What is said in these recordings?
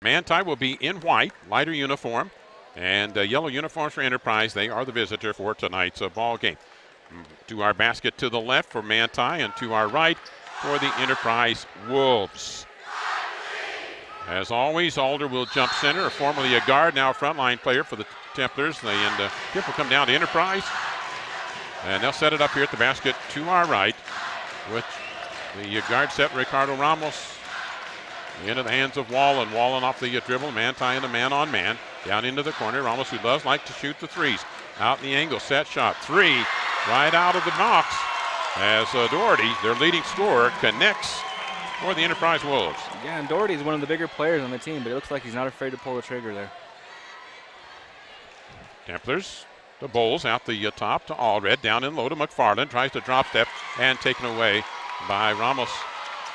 Manti will be in white, lighter uniform, and yellow uniforms for Enterprise. They are the visitor for tonight's ball game. To our basket to the left for Manti, and to our right for the Enterprise Wolves. As always, Alder will jump center, formerly a guard, now a frontline player for the Templars. And tip will come down to Enterprise, and they'll set it up here at the basket to our right with the guard set, Ricardo Ramos, into the hands of Wallen. Wallen off the dribble, Manti in a man-on-man, down into the corner. Ramos, who does like to shoot the threes, out in the angle, set shot, three, right out of the box, as Doherty, their leading scorer, connects for the Enterprise Wolves. Yeah, and Doherty's one of the bigger players on the team, but it looks like he's not afraid to pull the trigger there. Templars, the Bulls out the top to Allred, down in low to McFarland, tries to drop step and taken away by Ramos.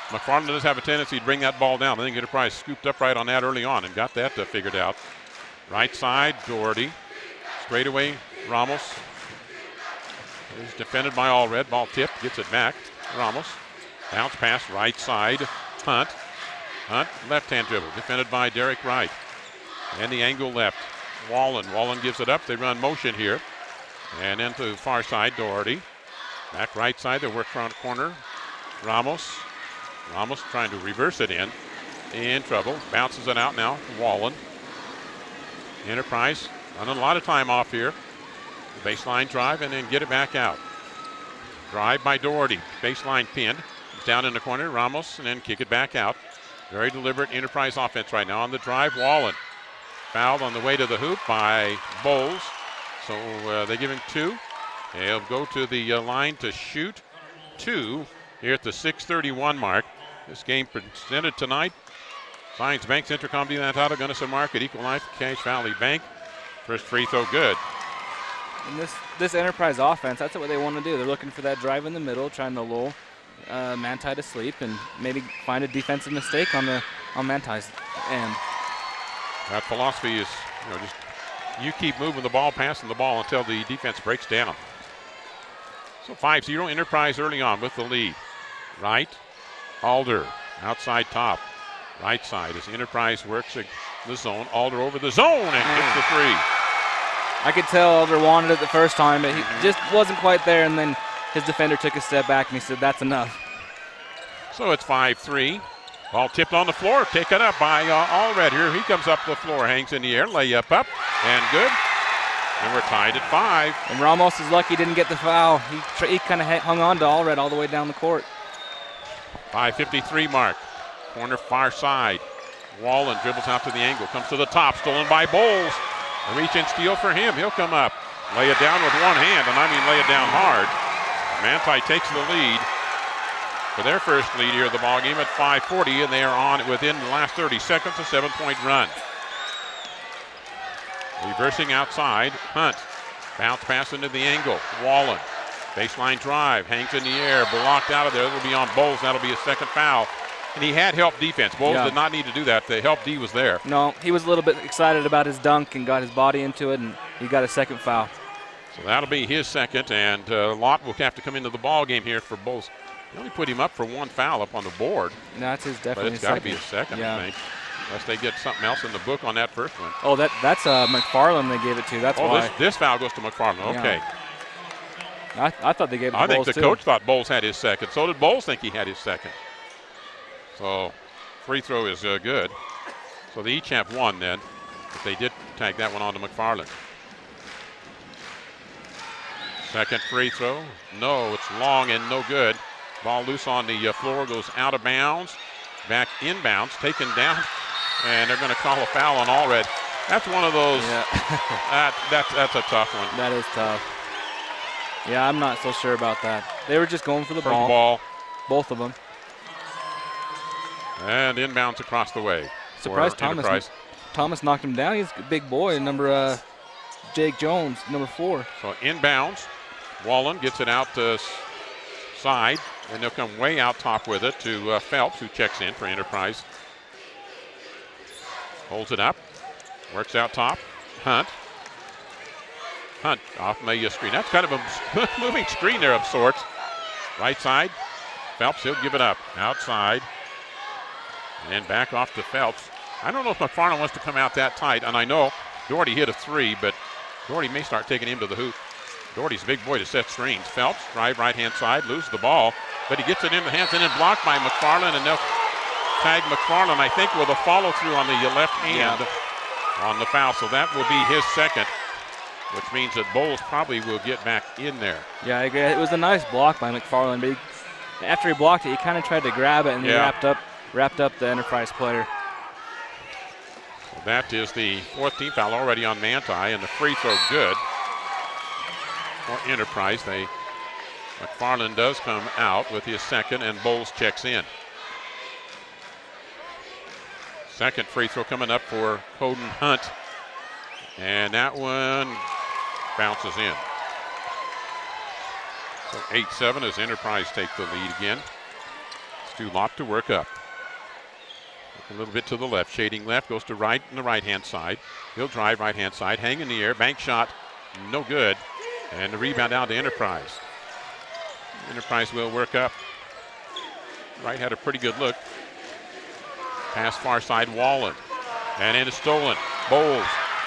McFarland does have a tendency to bring that ball down. I think Enterprise scooped up right on that early on and got that figured out. Right side, Doherty. Straight away, Ramos. Is defended by Allred. Ball tipped, gets it back. Ramos. Bounce pass, right side, Hunt. Hunt, left-hand dribble, defended by Derek Wright. And the angle left, Wallen. Wallen gives it up. They run motion here. And then to the far side, Doherty. Back right side, they work front corner. Ramos. Ramos trying to reverse it in trouble. Bounces it out now, Wallen. Enterprise running a lot of time off here. Baseline drive and then get it back out. Drive by Doherty, baseline pinned. Down in the corner, Ramos, and then kick it back out. Very deliberate Enterprise offense right now on the drive. Wallen fouled on the way to the hoop by Bowles. So they give him two. He'll go to the line to shoot two here at the 6:31 mark. This game presented tonight. Zions Bank, Intercom, Delantada, Gunnison Market, Equal Life, Cache Valley Bank. First free throw good. And this Enterprise offense, that's what they want to do. They're looking for that drive in the middle, trying to lull Manti to sleep and maybe find a defensive mistake on Manti's end. That philosophy is, just you keep moving the ball, passing the ball until the defense breaks down. So 5-0 Enterprise early on with the lead. Right, Alder, outside top. Right side as Enterprise works the zone. Alder over the zone and gets the three. I could tell Alder wanted it the first time, but he just wasn't quite there, and then his defender took a step back and he said, that's enough. So it's 5-3. Ball tipped on the floor, taken up by Allred here. He comes up the floor, hangs in the air, layup up, and good. And we're tied at 5. And Ramos is lucky he didn't get the foul. He kind of hung on to Allred all the way down the court. 5:53 mark. Corner far side. Wallen dribbles out to the angle, comes to the top, stolen by Bowles. A reach and steal for him. He'll come up, lay it down with one hand, and I mean lay it down hard. Manti takes the lead for their first lead here of the ballgame at 5:40, and they are on within the last 30 seconds, a 7-point run. Reversing outside, Hunt. Bounce pass into the angle. Wallen. Baseline drive, hangs in the air, blocked out of there. That'll be on Bowles. That'll be a second foul. And he had help defense. Bowles did not need to do that. The help D was there. No, he was a little bit excited about his dunk and got his body into it, and he got a second foul. So that'll be his second, and Lott will have to come into the ball game here for Bowles. They only put him up for one foul up on the board. No, that's his definitely. But it's got to be his second, I think. Unless they get something else in the book on that first one. Oh, that's McFarland they gave it to. That's why. This foul goes to McFarland. Okay. I thought they gave it to Bowles, I think the coach thought Bowles had his second. So did Bowles think he had his second. So free throw is good. So they each have one then. But they did tag that one on to McFarland. Second free throw. No, it's long and no good. Ball loose on the floor, goes out of bounds. Back inbounds, taken down. And they're going to call a foul on Allred. That's one of those. Yeah. That's a tough one. That is tough. Yeah, I'm not so sure about that. They were just going for the ball. Both of them. And inbounds across the way. Surprised Thomas knocked him down. He's a big boy. Number Jake Jones, number 4. So inbounds. Wallen gets it out to side. And they'll come way out top with it to Phelps, who checks in for Enterprise. Holds it up. Works out top. Hunt off the screen. That's kind of a moving screen there of sorts. Right side. Phelps, he'll give it up. Outside. And back off to Phelps. I don't know if McFarland wants to come out that tight, and I know Doherty hit a 3, but Doherty may start taking him to the hoop. Doherty's a big boy to set screens. Phelps, drive right-hand side, loses the ball, but he gets it in the hands and then blocked by McFarland, and they'll tag McFarland, I think, with a follow-through on the left hand on the foul, so that will be his second, which means that Bowles probably will get back in there. Yeah, I agree. It was a nice block by McFarland, but after he blocked it, he kind of tried to grab it, and he wrapped up the Enterprise player. So that is the 4th team foul already on Manti, and the free throw good for Enterprise. McFarland does come out with his second, and Bowles checks in. Second free throw coming up for Coden Hunt, and that one bounces in. So 8-7 as Enterprise take the lead again. Stu Lott to work up. A little bit to the left, shading left, goes to right on the right-hand side. He'll drive right-hand side, hang in the air, bank shot, no good. And the rebound down to Enterprise. Enterprise will work up. Wright had a pretty good look. Pass far side, Wallen. And it is stolen. Bowles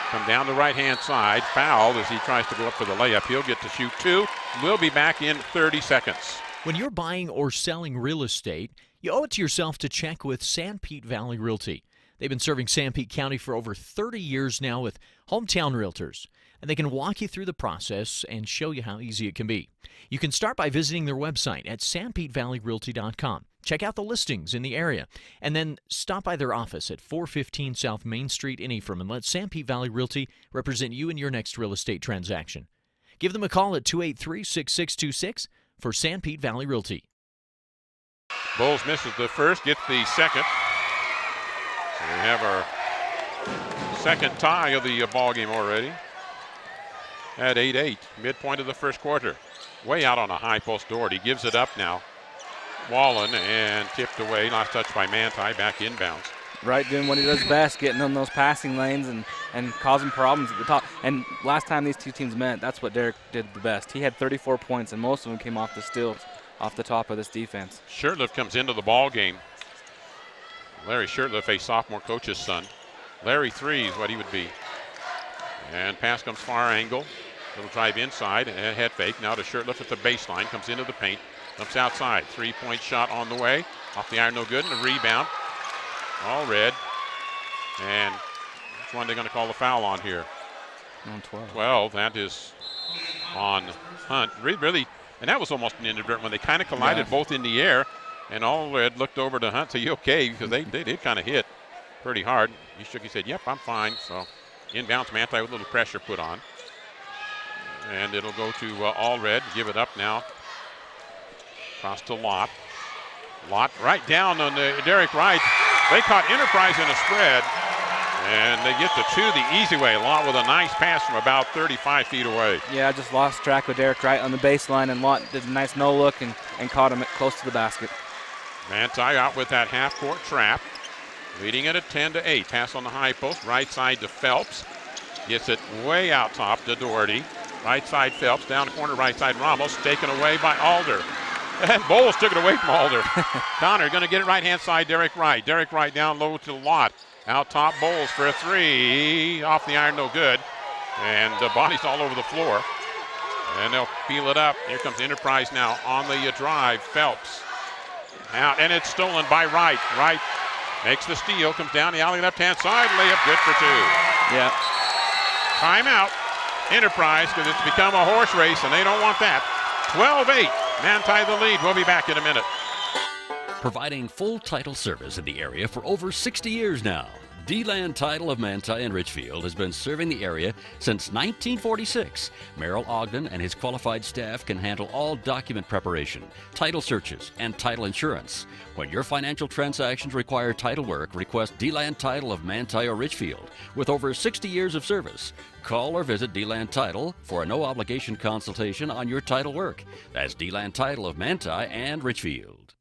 come down the right-hand side, fouled as he tries to go up for the layup. He'll get to shoot 2. We'll be back in 30 seconds. When you're buying or selling real estate, you owe it to yourself to check with Sanpete Valley Realty. They've been serving Sanpete County for over 30 years now with hometown realtors, and they can walk you through the process and show you how easy it can be. You can start by visiting their website at sanpetevalleyrealty.com. Check out the listings in the area, and then stop by their office at 415 South Main Street in Ephraim and let Sanpete Valley Realty represent you in your next real estate transaction. Give them a call at 283-6626 for Sanpete Valley Realty. Bowles misses the first, gets the second. So we have our second tie of the ball game already at 8-8, midpoint of the first quarter. Way out on a high post. Doherty gives it up now. Wallen and tipped away. Last touch by Manti, back inbounds. Wright doing what he does best, getting on those passing lanes and causing problems at the top. And last time these two teams met, that's what Derek did the best. He had 34 points, and most of them came off the steals, off the top of this defense. Shirtliff comes into the ball game. Larry Shirtliff, a sophomore coach's son. Larry 3 is what he would be. And pass comes far angle. Little drive inside, and a head fake. Now to Shirtliff at the baseline, comes into the paint. Jumps outside, 3-point shot on the way. Off the iron, no good, and a rebound. All red. And which one are they going to call the foul on here? On 12. 12, that is on Hunt. Really, and that was almost an inadvertent when they kind of collided both in the air. And All Red looked over to Hunt, say, you okay? Because they did kind of hit pretty hard. He shook, he said, yep, I'm fine. So inbounds, Manti with a little pressure put on. And it'll go to All Red, give it up now. Across to Lott. Lott right down on Derek Wright. They caught Enterprise in a spread, and they get to 2 the easy way. Lott with a nice pass from about 35 feet away. Yeah, I just lost track with Derek Wright on the baseline, and Lott did a nice no-look and caught him close to the basket. Manti out with that half-court trap, leading it at 10-8. Pass on the high post, right side to Phelps. Gets it way out top to Doherty. Right side Phelps, down corner right side Ramos, taken away by Alder. And Bowles took it away from Alder. Connor going to get it right-hand side, Derek Wright. Derek Wright down low to Lott. Out top, Bowles for a 3. Off the iron, no good. And the body's all over the floor. And they'll peel it up. Here comes Enterprise now on the drive. Phelps out, and it's stolen by Wright. Wright makes the steal, comes down the alley left-hand side. Layup good for 2. Yeah. Timeout, Enterprise, because it's become a horse race, and they don't want that. 12-8. Manti the lead. We'll be back in a minute. Providing full title service in the area for over 60 years now. D-Land Title of Manti and Richfield has been serving the area since 1946. Merrill Ogden and his qualified staff can handle all document preparation, title searches, and title insurance. When your financial transactions require title work, request D-Land Title of Manti or Richfield. With over 60 years of service, call or visit D-Land Title for a no-obligation consultation on your title work. That's D-Land Title of Manti and Richfield.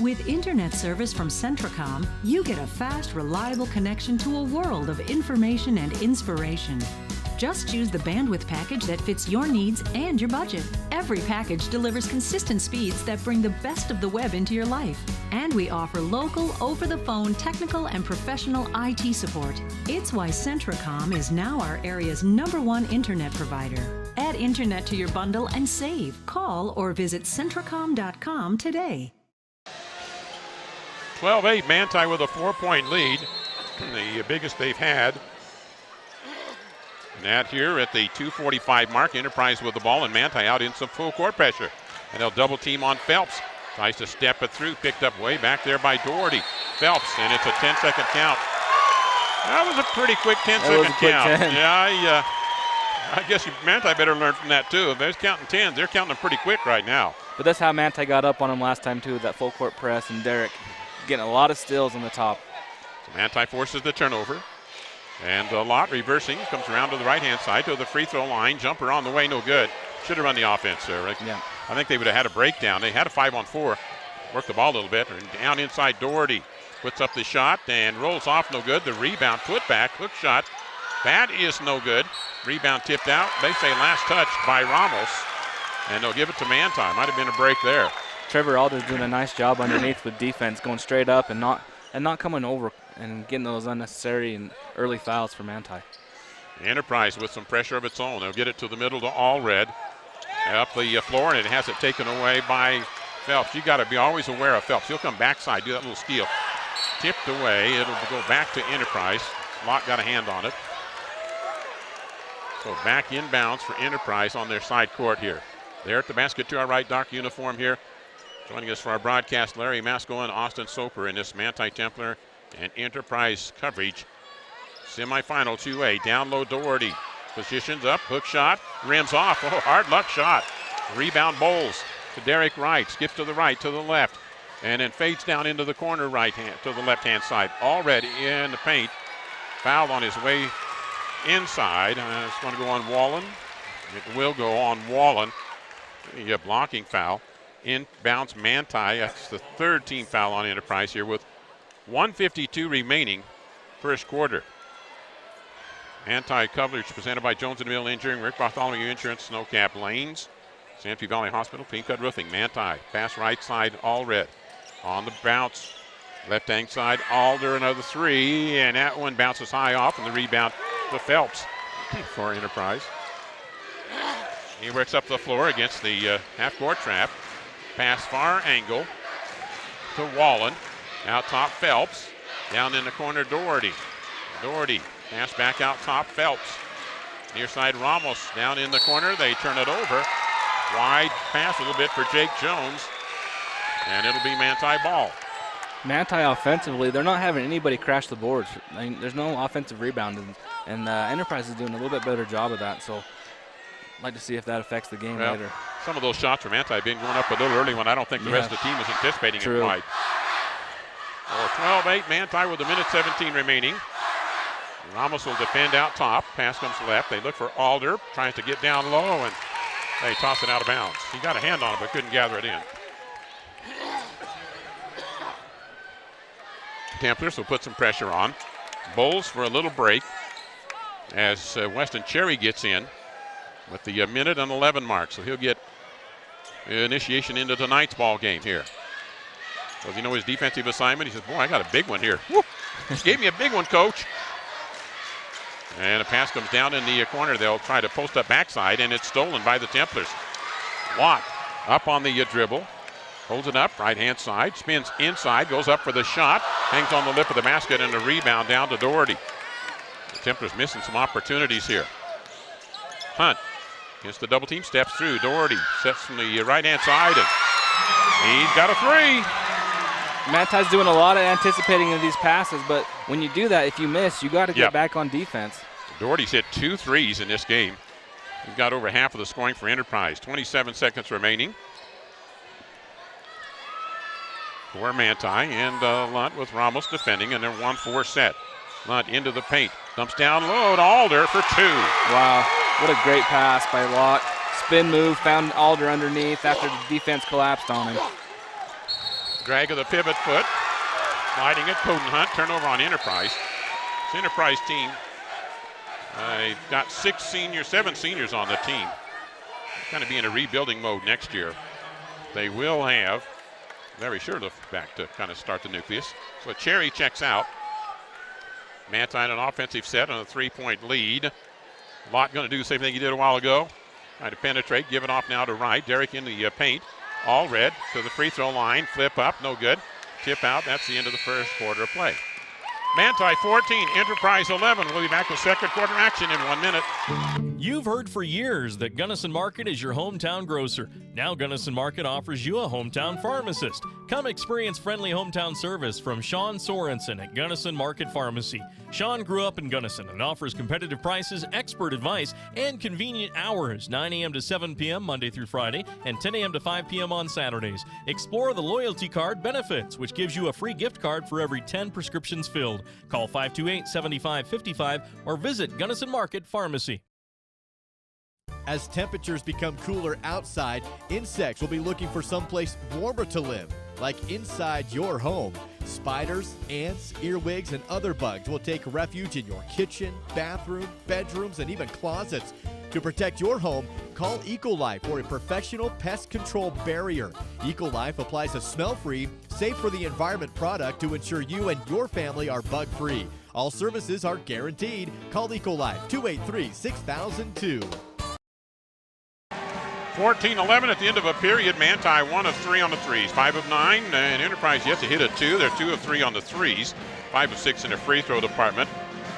With internet service from Centracom, you get a fast, reliable connection to a world of information and inspiration. Just choose the bandwidth package that fits your needs and your budget. Every package delivers consistent speeds that bring the best of the web into your life. And we offer local, over-the-phone technical and professional IT support. It's why Centracom is now our area's #1 internet provider. Add internet to your bundle and save. Call or visit Centracom.com today. 12-8, Manti with a 4-point lead, the biggest they've had. And that here at the 2:45 mark, Enterprise with the ball, and Manti out in some full court pressure. And they'll double team on Phelps. Tries to step it through, picked up way back there by Doherty. Phelps, and it's a 10-second count. That was a pretty quick 10-second count. 10. Yeah, I guess Manti better learn from that too. If they're counting 10s, they're counting them pretty quick right now. But that's how Manti got up on him last time too, with that full court press, and Derek getting a lot of steals on the top. So Manti forces the turnover. And Lott reversing, comes around to the right-hand side to the free throw line. Jumper on the way, no good. Should have run the offense there, right? Yeah. I think they would have had a breakdown. They had a 5-on-4. Worked the ball a little bit. And down inside, Doherty puts up the shot and rolls off, no good. The rebound, put back, hook shot. That is no good. Rebound tipped out. They say last touch by Ramos. And they'll give it to Manti. Might have been a break there. Trevor Alder's doing a nice job underneath with defense, going straight up and not coming over and getting those unnecessary and early fouls for Manti. Enterprise with some pressure of its own. They'll get it to the middle to Allred. Up the floor, and it has it taken away by Phelps. You got to be always aware of Phelps. He'll come backside, do that little steal. Tipped away. It'll go back to Enterprise. Lott got a hand on it. So back inbounds for Enterprise on their side court here. There at the basket to our right, dark uniform here. Joining us for our broadcast, Larry Masco and Austin Soper in this Manti Templar and Enterprise coverage. Semifinal 2A, down low Doherty. Positions up, hook shot, rims off. Oh, hard luck shot. Rebound Bowles to Derek Wright. Skips to the right, to the left, and then fades down into the corner right hand to the left-hand side. Already in the paint. Foul on his way inside. It's going to go on Wallen. It will go on Wallen. A blocking foul. Inbounds Manti. That's the third team foul on Enterprise here with 1:52 remaining first quarter. Anti-coverage presented by Jones & Mill Injuring, Rick Bartholomew Insurance, Snowcap Lanes, Santee Valley Hospital, Pink Cut Roofing. Manti, pass right side, Allred. On the bounce, left-hand side, Alder, another three, and that one bounces high off, and the rebound to Phelps for Enterprise. He works up the floor against the half-court trap. Pass far angle to Wallen. Out top, Phelps. Down in the corner, Doherty. Doherty. Pass back out top, Phelps. Near side, Ramos down in the corner. They turn it over. Wide pass a little bit for Jake Jones. And it'll be Manti ball. Manti offensively, they're not having anybody crash the boards. I mean, there's no offensive rebound, and Enterprise is doing a little bit better job of that. So I'd like to see if that affects the game later. Some of those shots from Manti have been going up a little early when I don't think the rest of the team was anticipating it wide. So 12-8, Manti with 1:17 remaining. Ramos will defend out top. Pass comes left. They look for Alder. Tries to get down low, and they toss it out of bounds. He got a hand on it, but couldn't gather it in. Templars will put some pressure on. Bowles for a little break as Weston Cherry gets in with the 1:11 mark. So he'll get initiation into tonight's ball game here. So you know his defensive assignment. He says, boy, I got a big one here. Woo! Gave me a big one, coach. And a pass comes down in the corner. They'll try to post up backside, and it's stolen by the Templars. Watt up on the dribble. Holds it up, right-hand side. Spins inside, goes up for the shot. Hangs on the lip of the basket, and a rebound down to Doherty. The Templars missing some opportunities here. Hunt against the double team, steps through. Doherty sets from the right-hand side, and he's got a three. Manti's doing a lot of anticipating of these passes, but when you do that, if you miss, you got to get back on defense. Doherty's hit 2 threes in this game. He's got over half of the scoring for Enterprise. 27 seconds remaining for Manti, and Lunt with Ramos defending, and they're 1-4 set. Lunt into the paint, dumps down low to Alder for 2. Wow, what a great pass by Lott. Spin move, found Alder underneath after the defense collapsed on him. Drag of the pivot foot, sliding it, Coden Hunt, turnover on Enterprise. This Enterprise team got 7 seniors on the team. Going to be in a rebuilding mode next year. They will have Larry Shurtleff back to kind of start the nucleus. So Cherry checks out. Manti in an offensive set on a 3-point lead. Lott going to do the same thing he did a while ago. Trying to penetrate, give it off now to Wright. Derek in the paint. All red to the free throw line. Flip up, no good. Tip out, that's the end of the first quarter of play. Manti 14, Enterprise 11. We'll be back with second quarter action in 1 minute. You've heard for years that Gunnison Market is your hometown grocer. Now Gunnison Market offers you a hometown pharmacist. Come experience friendly hometown service from Sean Sorensen at Gunnison Market Pharmacy. Sean grew up in Gunnison and offers competitive prices, expert advice, and convenient hours, 9 a.m. to 7 p.m. Monday through Friday and 10 a.m. to 5 p.m. on Saturdays. Explore the loyalty card benefits, which gives you a free gift card for every 10 prescriptions filled. Call 528-7555 or visit Gunnison Market Pharmacy. As temperatures become cooler outside, insects will be looking for someplace warmer to live, like inside your home. Spiders, ants, earwigs, and other bugs will take refuge in your kitchen, bathroom, bedrooms, and even closets. To protect your home, call Ecolife for a professional pest control barrier. Ecolife applies a smell-free, safe for the environment product to ensure you and your family are bug-free. All services are guaranteed. Call Ecolife 283-6002. 14-11 at the end of a period. Manti 1 of 3 on the threes, 5 of 9, and Enterprise yet to hit a 2. They're 2 of 3 on the threes, 5 of 6 in the free throw department.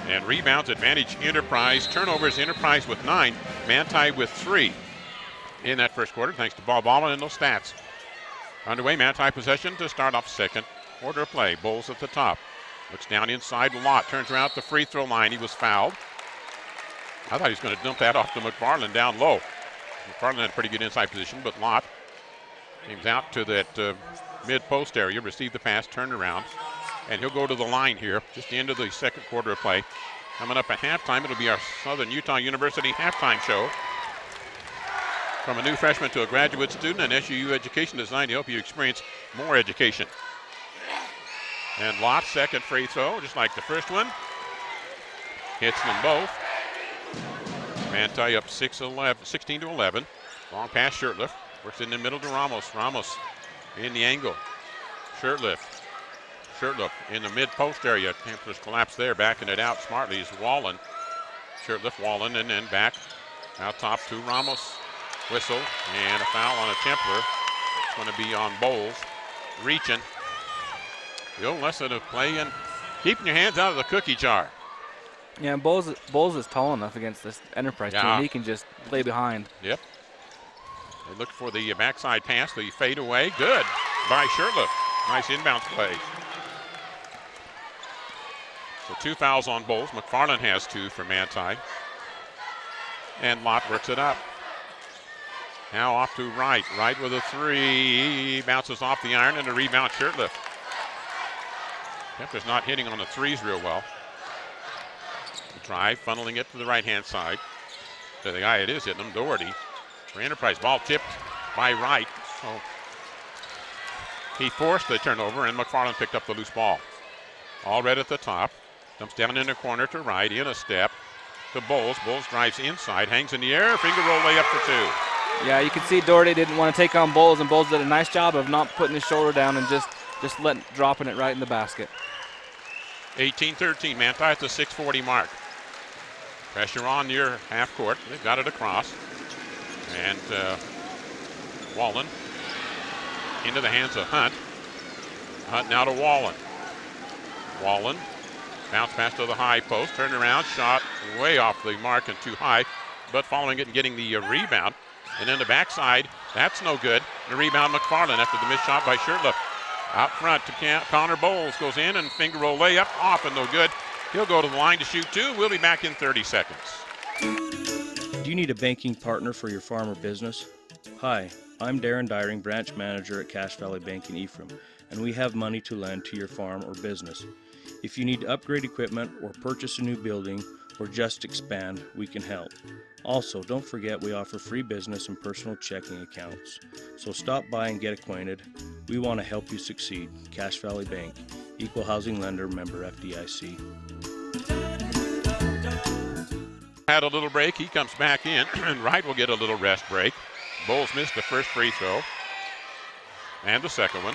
And rebounds advantage Enterprise. Turnovers Enterprise with 9, Manti with 3 in that first quarter, thanks to Bob Allen and those stats. Underway, Manti possession to start off second quarter of play. Bulls at the top. Looks down inside, Lott turns around at the free throw line. He was fouled. I thought he was going to dump that off to McFarland down low. McFarland had a pretty good inside position, but Lott comes out to that mid-post area, received the pass, turned around, and he'll go to the line here, just the end of the second quarter of play. Coming up at halftime, it'll be our Southern Utah University halftime show. From a new freshman to a graduate student, an SUU education designed to help you experience more education. And Lott's second free throw, just like the first one, hits them both. Manti up 16-11. Long pass, Shurtleff. Works in the middle to Ramos. Ramos in the angle. Shurtleff in the mid-post area. Templars collapse there, backing it out smartly is Wallen. Shurtleff, Wallen, and then back out top to Ramos. Whistle, and a foul on a Templar. It's going to be on Bowles. Reaching. The old lesson of playing, keeping your hands out of the cookie jar. Yeah, Bowles is tall enough against this Enterprise team. He can just lay behind. Yep. They look for the backside pass. The fade away. Good by Shurtleff. Nice inbounds play. So 2 fouls on Bowles. McFarland has 2 for Manti. And Lott works it up. Now off to Wright. Wright with a 3. Bounces off the iron and a rebound Shurtleff. Templars not hitting on the threes real well. Drive, funneling it to the right-hand side. To the guy it is hitting them, Doherty. For Enterprise, ball tipped by Wright. So he forced the turnover, and McFarland picked up the loose ball. All red at the top. Dumps down in the corner to Wright, in a step to Bowles. Bowles drives inside, hangs in the air, finger roll layup for 2. Yeah, you can see Doherty didn't want to take on Bowles, and Bowles did a nice job of not putting his shoulder down and just dropping it right in the basket. 18-13, Manti at the 6:40 mark. Pressure on near half court. They've got it across. And Wallen into the hands of Hunt. Hunt now to Wallen. Wallen bounce pass to the high post. Turn around, shot way off the mark and too high. But following it and getting the rebound. And then the backside, that's no good. The rebound McFarland after the missed shot by Shurtleff. Out front to Connor Bowles. Goes in and finger roll layup. Off and no good. He'll go to the line to shoot 2. We'll be back in 30 seconds. Do you need a banking partner for your farm or business? Hi, I'm Darren Dyring, branch manager at Cache Valley Bank in Ephraim, and we have money to lend to your farm or business. If you need to upgrade equipment or purchase a new building or just expand, we can help. Also, don't forget we offer free business and personal checking accounts. So stop by and get acquainted. We want to help you succeed. Cache Valley Bank, Equal Housing Lender, member FDIC. Had a little break. He comes back in, and Wright will get a little rest break. Bowles missed the first free throw and the second one.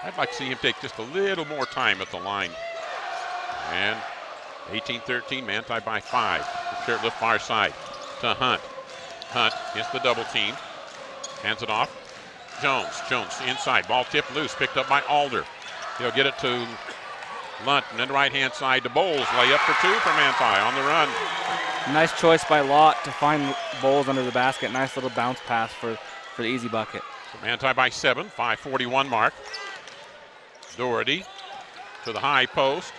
I'd like to see him take just a little more time at the line. And 18-13, Manti by 5. Shirt lift far side to Hunt. Hunt gets the double team. Hands it off. Jones inside. Ball tipped loose. Picked up by Alder. He'll get it to Lunt. And then right hand side to Bowles. Layup for 2 for Manti on the run. Nice choice by Lott to find Bowles under the basket. Nice little bounce pass for the easy bucket. So Manti by 7. 5:41 mark. Doherty to the high post.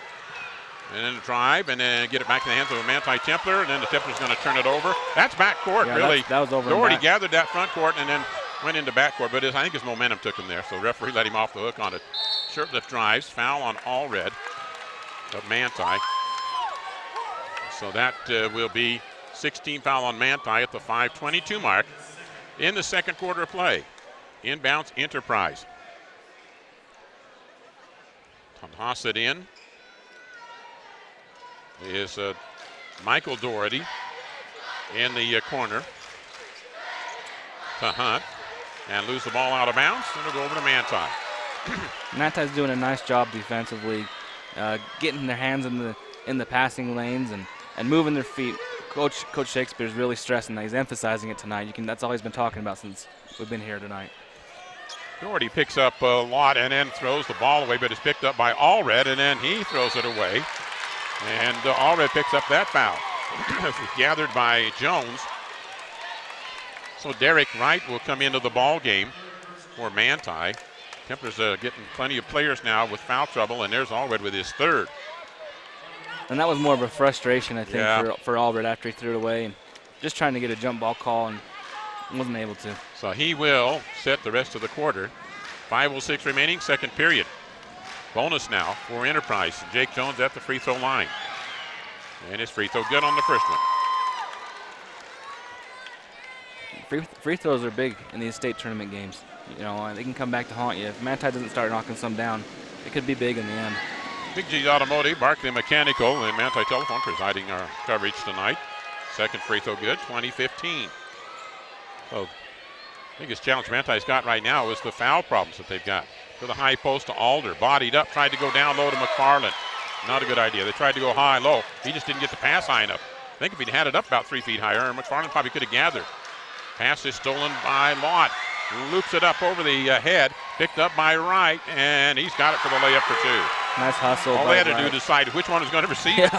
And then drive, and then get it back in the hands of a Manti Templar, and then the Templar's going to turn it over. That's backcourt, yeah, really. That was over. Doherty gathered that front court and then went into backcourt, but I think his momentum took him there, so the referee let him off the hook on it. Shirt lift drives, foul on Allred of Manti. So that will be 16 foul on Manti at the 5:22 mark in the second quarter of play. Inbounds Enterprise. Toss it in is Michael Doherty in the corner to Hunt and lose the ball out of bounds, and it'll go over to Manti. Manti's doing a nice job defensively, getting their hands in the passing lanes and moving their feet. Coach Shakespeare's really stressing that. He's emphasizing it tonight. That's all he's been talking about since we've been here tonight. Doherty picks up a lot and then throws the ball away, but it's picked up by Allred, and then he throws it away. And Allred picks up that foul. Gathered by Jones. So Derek Wright will come into the ball game for Manti. Templars getting plenty of players now with foul trouble, and there's Allred with his 3rd. And that was more of a frustration, I think, for Allred after he threw it away and just trying to get a jump ball call and wasn't able to. So he will set the rest of the quarter. 5:06 remaining, second period. Bonus now for Enterprise. Jake Jones at the free throw line. And his free throw good on the first one. Free throws are big in these state tournament games. They can come back to haunt you. If Manti doesn't start knocking some down, it could be big in the end. Big G Automotive, Barclay Mechanical, and Manti Telephone presiding our coverage tonight. Second free throw good, 20-15. So biggest challenge Manti's got right now is the foul problems that they've got. To the high post to Alder, bodied up, tried to go down low to McFarland. Not a good idea. They tried to go high, low. He just didn't get the pass high enough. I think if he'd had it up about 3 feet higher, McFarland probably could have gathered. Pass is stolen by Lott. Loops it up over the head, picked up by Wright, and he's got it for the layup for 2. Nice hustle. All they had to do is decide which one was going to receive it.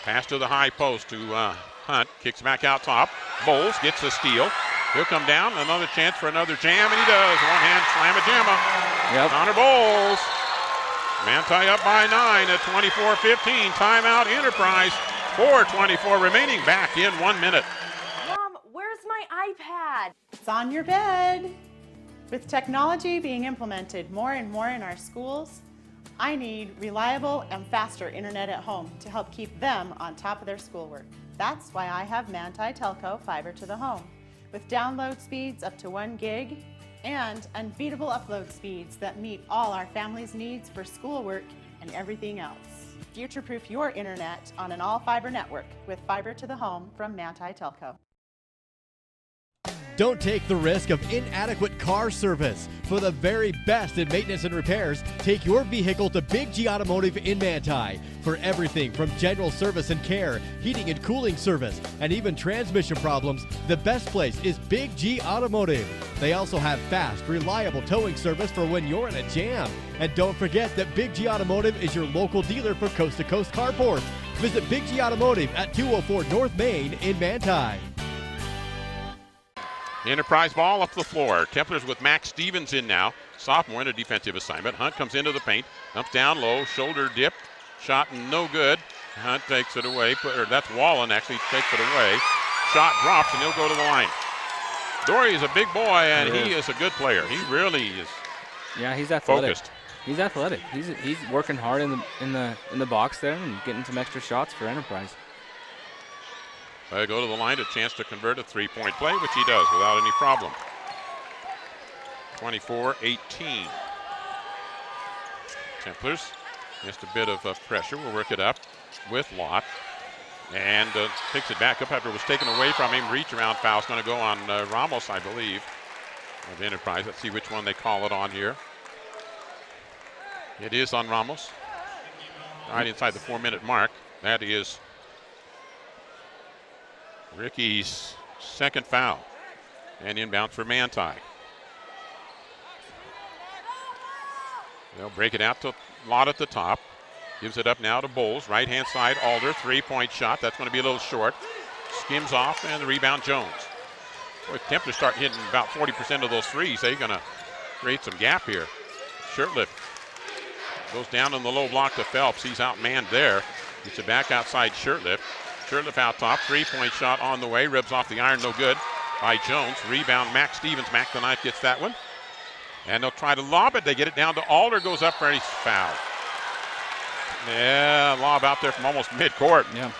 Pass to the high post to Hunt, kicks back out top. Bowles gets a steal. He'll come down, another chance for another jam, and he does. One-hand slamma-jamma. Yep. Connor Bowles. Manti up by 9 at 24-15. Timeout Enterprise. 4:24 remaining. Back in 1 minute. Mom, where's my iPad? It's on your bed. With technology being implemented more and more in our schools, I need reliable and faster internet at home to help keep them on top of their schoolwork. That's why I have Manti Telco Fiber to the Home, with download speeds up to 1 gig and unbeatable upload speeds that meet all our family's needs for schoolwork and everything else. Future-proof your internet on an all-fiber network with Fiber to the Home from Manti Telco. Don't take the risk of inadequate car service. For the very best in maintenance and repairs, take your vehicle to Big G Automotive in Manti. For everything from general service and care, heating and cooling service, and even transmission problems, the best place is Big G Automotive. They also have fast, reliable towing service for when you're in a jam. And don't forget that Big G Automotive is your local dealer for coast-to-coast carports. Visit Big G Automotive at 204 North Main in Manti. Enterprise ball up the floor. Templars with Max Stevens in now. Sophomore in a defensive assignment. Hunt comes into the paint. Dumps down low. Shoulder dip. Shot no good. Hunt takes it away. That's Wallen actually takes it away. Shot drops and he'll go to the line. Dory is a big boy and he is a good player. He really is. Yeah, he's athletic. Focused. He's athletic. He's working hard in the box there and getting some extra shots for Enterprise. They go to the line, a chance to convert a three-point play, which he does without any problem. 24-18. Templars just a bit of pressure. We'll work it up with Lott. And picks it back up after it was taken away from him. Reach around foul is going to go on Ramos, I believe. of Enterprise. Let's see which one they call it on here. It is on Ramos. Right inside the 4-minute mark. That is Ricky's second foul. And inbound for Manti. They'll break it out to Lott at the top. Gives it up now to Bowles. Right-hand side, Alder. 3-point shot. That's going to be a little short. Skims off, and the rebound, Jones. Boy, Templars start hitting about 40% of those threes. They're going to create some gap here. Shirtliff goes down in the low block to Phelps. He's outmanned there. Gets it back outside Shirtliff. Shirtliff out top. 3-point shot on the way. Ribs off the iron. No good by Jones. Rebound, Mac Stevens. Mac the Knife gets that one. And they'll try to lob it. They get it down to Alder. Goes up for any foul. Yeah, lob out there from almost midcourt. Yeah.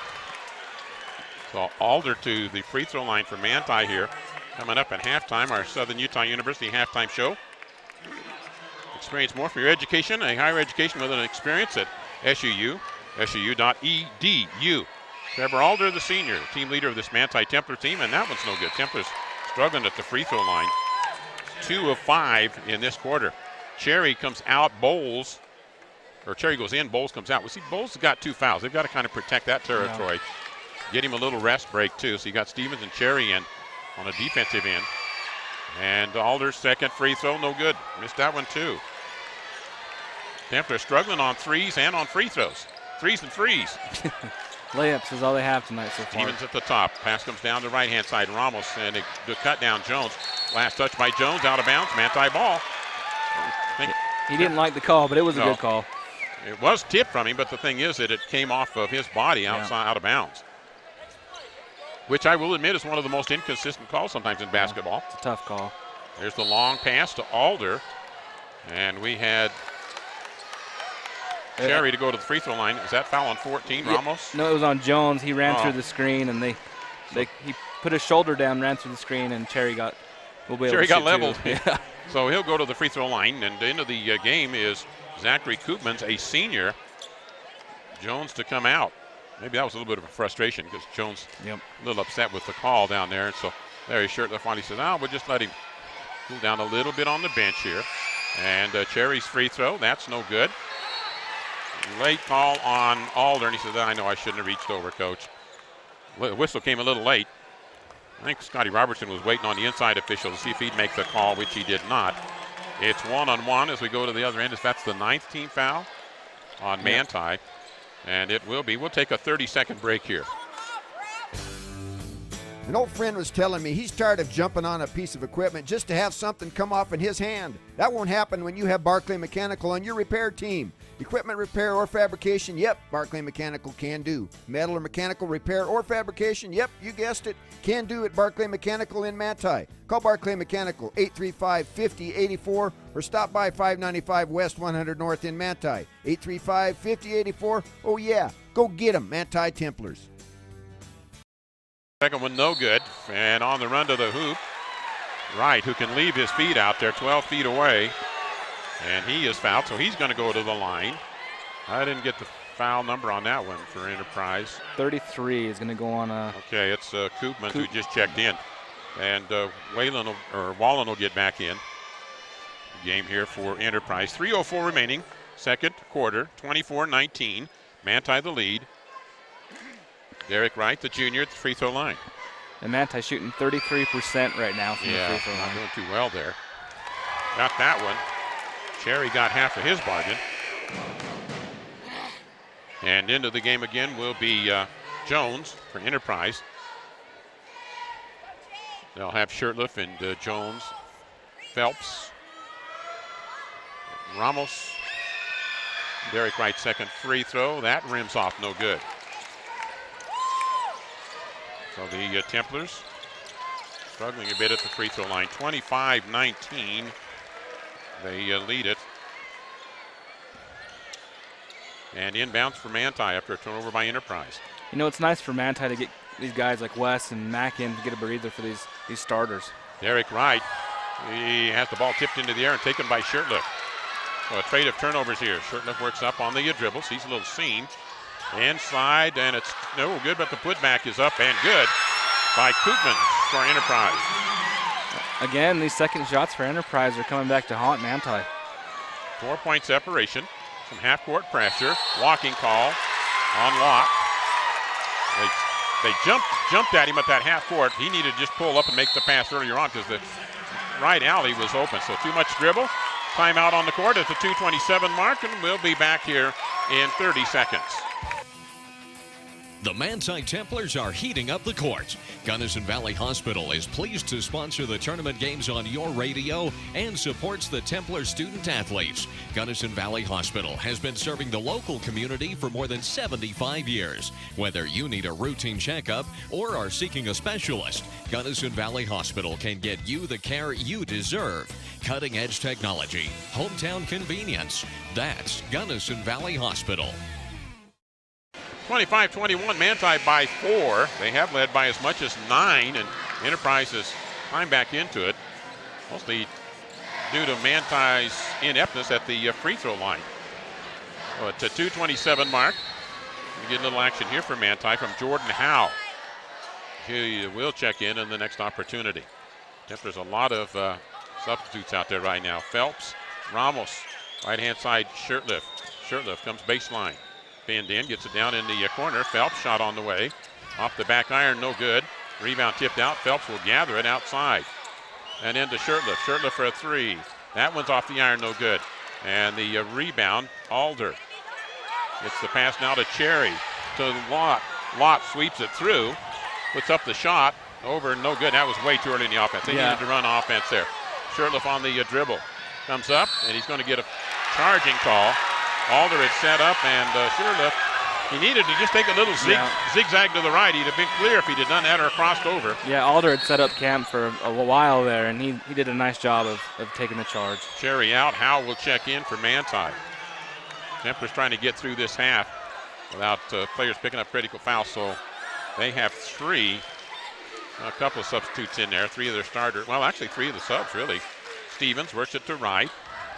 So Alder to the free throw line for Manti here. Coming up at halftime, our Southern Utah University halftime show. Experience more from your education, a higher education with an experience at SUU, SUU.edu. Trevor Alder, the senior, team leader of this Manti Templar team, and that one's no good. Templars struggling at the free throw line. 2 of 5 in this quarter. Cherry comes out, Bowles, or Cherry goes in, Bowles comes out. We see Bowles has got 2 fouls. They've got to kind of protect that territory. Yeah. Get him a little rest break, too. So you got Stevens and Cherry in on a defensive end. And Alder's second free throw, no good. Missed that one, too. Templars struggling on threes and on free throws. Threes and threes. Layups is all they have tonight so far. Stevens at the top. Pass comes down the right-hand side. Ramos, and the cut down Jones. Last touch by Jones, out of bounds. Manti ball. He didn't like the call, but it was a good call. It was tipped from him, but the thing is that it came off of his body outside, out of bounds. Which I will admit is one of the most inconsistent calls sometimes in basketball. It's a tough call. There's the long pass to Alder. And we had Cherry to go to the free throw line. Is that foul on 14, Ramos? No, it was on Jones. He ran through the screen, and he put his shoulder down, ran through the screen, and Cherry got leveled. Yeah. So he'll go to the free throw line, and the end of the game is Zachary Koopmans, a senior. Jones to come out. Maybe that was a little bit of a frustration because Jones a little upset with the call down there. And so Larry Shirtliff finally said, we'll just let him cool down a little bit on the bench here. And Cherry's free throw, that's no good. Late call on Alder, and he says, I know I shouldn't have reached over, Coach. The whistle came a little late. I think Scotty Robertson was waiting on the inside official to see if he'd make the call, which he did not. It's 1-on-1 as we go to the other end. That's the 9th team foul on Manti. And it will be. We'll take a 30-second break here. An old friend was telling me he's tired of jumping on a piece of equipment just to have something come off in his hand. That won't happen when you have Barclay Mechanical on your repair team. Equipment repair or fabrication, yep, Barclay Mechanical can do. Metal or mechanical repair or fabrication, yep, you guessed it, can do at Barclay Mechanical in Manti. Call Barclay Mechanical 835-5084 or stop by 595 West 100 North in Manti. 835-5084. Oh yeah, go get them, Manti Templars. Second one no good, and on the run to the hoop, Wright, who can leave his feet out there 12 feet away, and he is fouled, so he's going to go to the line. I didn't get the foul number on that one for Enterprise. 33 is going to go on a... Okay, it's Koopmans who just checked in, and Wallen will get back in. Game here for Enterprise. 3:04 remaining, second quarter, 24-19. Manti the lead. Derek Wright, the junior, at the free throw line. And Manti shooting 33% right now from the free throw line. Not doing too well there. Got that one. Cherry got half of his bargain. And into the game again will be Jones for Enterprise. They'll have Shirtliff and Jones, Phelps, Ramos. Derek Wright second free throw. That rims off, no good. So the Templars struggling a bit at the free throw line. 25-19. They lead it. And inbounds for Manti after a turnover by Enterprise. You know, it's nice for Manti to get these guys like Wes and Mack in to get a breather for these starters. Derek Wright, he has the ball tipped into the air and taken by Shirtliff. So a trade of turnovers here. Shirtliff works up on the dribble, sees a little seam. Inside, and it's no good, but the putback is up and good by Koopmans for Enterprise. Again, these second shots for Enterprise are coming back to haunt Manti. 4-point separation. Some half-court pressure. Walking call on Locke. They jumped at him at that half court. He needed to just pull up and make the pass earlier on because the right alley was open. So too much dribble. Timeout on the court at the 2:27 mark, and we'll be back here in 30 seconds. The Manti Templars are heating up the court. Gunnison Valley Hospital is pleased to sponsor the tournament games on your radio and supports the Templar student athletes. Gunnison Valley Hospital has been serving the local community for more than 75 years. Whether you need a routine checkup or are seeking a specialist, Gunnison Valley Hospital can get you the care you deserve. Cutting-edge technology, hometown convenience. That's Gunnison Valley Hospital. 25-21, Manti by 4. They have led by as much as 9, and Enterprise has climbed back into it, mostly due to Manti's ineptness at the free throw line. So at the 2:27 mark, we get a little action here for Manti from Jordan Howe. He will check in the next opportunity. There's a lot of substitutes out there right now. Phelps, Ramos, right-hand side, Shirtliff. Shirtliff comes baseline. Pinned in, gets it down in the corner. Phelps shot on the way. Off the back iron, no good. Rebound tipped out. Phelps will gather it outside. And into Shirtliff. Shirtliff for a 3. That one's off the iron, no good. And the rebound, Alder. It's the pass now to Cherry. To Lott. Lott sweeps it through. Puts up the shot. Over, no good. That was way too early in the offense. They needed to run offense there. Shirtliff on the dribble. Comes up, and he's going to get a charging call. Alder had set up, and Shirtliff, he needed to just take a little zigzag to the right. He'd have been clear if he'd have done that or crossed over. Yeah, Alder had set up camp for a while there, and he did a nice job of taking the charge. Cherry out. Howe will check in for Manti. Templars trying to get through this half without players picking up critical fouls, so they have 3. A couple of substitutes in there. 3 of their starters. Well, actually 3 of the subs, really. Stevens works it to Wright.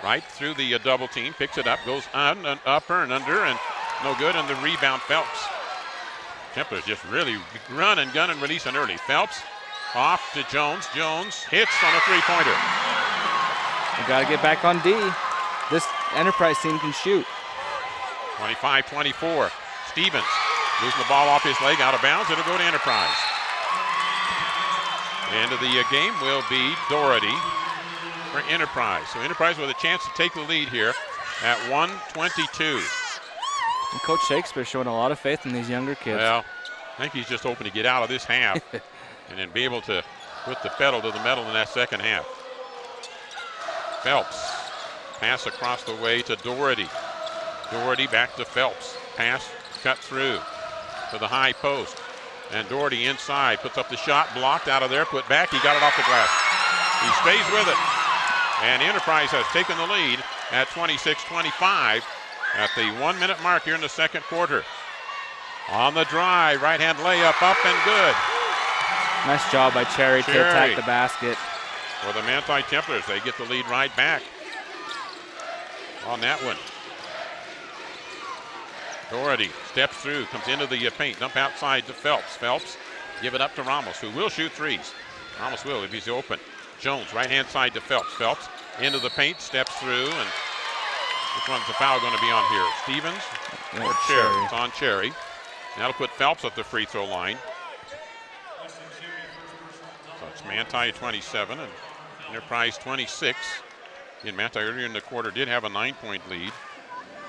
Right through the double team, picks it up, goes on and upper and under, and no good, and the rebound, Phelps. Templars just really run and gun and releasing early. Phelps off to Jones. Jones hits on a 3-pointer. You got to get back on D. This Enterprise team can shoot. 25-24. Stevens losing the ball off his leg, out of bounds. It'll go to Enterprise. The end of the game will be Doherty for Enterprise. So Enterprise with a chance to take the lead here at 1:22. And Coach Shakespeare showing a lot of faith in these younger kids. Well, I think he's just hoping to get out of this half and then be able to put the pedal to the metal in that second half. Phelps, pass across the way to Doherty. Doherty back to Phelps. Pass cut through to the high post. And Doherty inside, puts up the shot, blocked out of there, put back, he got it off the glass. He stays with it. And Enterprise has taken the lead at 26-25 at the 1-minute mark here in the second quarter. On the drive, right-hand layup up and good. Nice job by Cherry to attack the basket. For the Manti Templars, they get the lead right back on that one. Doherty steps through, comes into the paint, dump outside to Phelps. Phelps give it up to Ramos, who will shoot threes. Ramos will if he's open. Jones, right-hand side to Phelps. Phelps into the paint, steps through, and which one's the foul going to be on here? Stevens or Cherry? It's on Cherry. That'll put Phelps at the free throw line. So it's Manti 27 and Enterprise 26. Again, Manti earlier in the quarter did have a 9-point lead.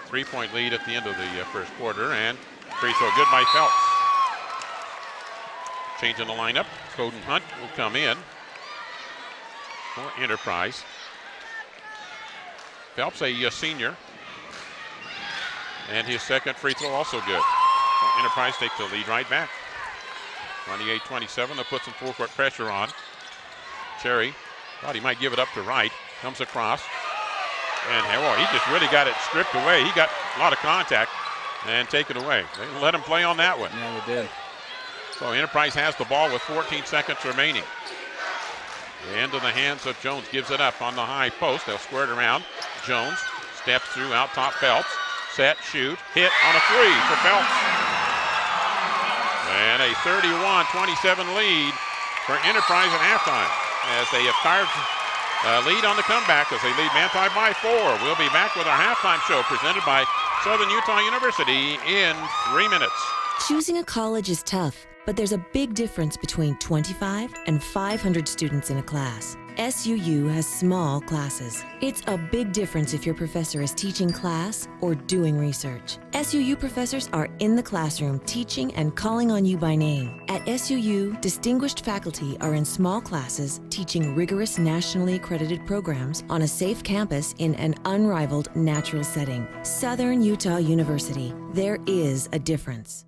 3-point lead at the end of the first quarter, and free throw good by Phelps. Changing the lineup, Coden Hunt will come in for Enterprise. Phelps, a senior, and his second free throw also good. So Enterprise takes the lead right back. 28-27, they'll put some full court pressure on. Cherry thought he might give it up to Wright, comes across, and well, he just really got it stripped away. He got a lot of contact and taken away. They let him play on that one. Yeah, they did. So Enterprise has the ball with 14 seconds remaining. Into the hands of Jones, gives it up on the high post. They'll square it around. Jones steps through, out top Phelps. Set, shoot, hit on a 3 for Phelps. And a 31-27 lead for Enterprise at halftime. as they have tired lead on the comeback as they lead Manti by 4. We'll be back with our halftime show presented by Southern Utah University in 3 minutes. Choosing a college is tough, but there's a big difference between 25 and 500 students in a class. SUU has small classes. It's a big difference if your professor is teaching class or doing research. SUU professors are in the classroom teaching and calling on you by name. At SUU, distinguished faculty are in small classes teaching rigorous nationally accredited programs on a safe campus in an unrivaled natural setting. Southern Utah University. There is a difference.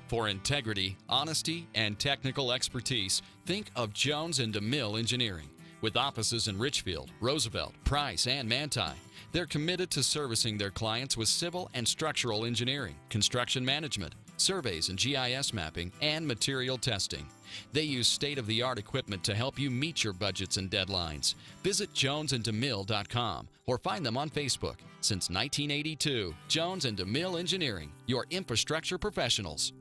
For integrity, honesty, and technical expertise, think of Jones and DeMille Engineering. With offices in Richfield, Roosevelt, Price, and Manti, they're committed to servicing their clients with civil and structural engineering, construction management, surveys and GIS mapping, and material testing. They use state-of-the-art equipment to help you meet your budgets and deadlines. Visit jonesanddemille.com or find them on Facebook. Since 1982, Jones and DeMille Engineering, your infrastructure professionals.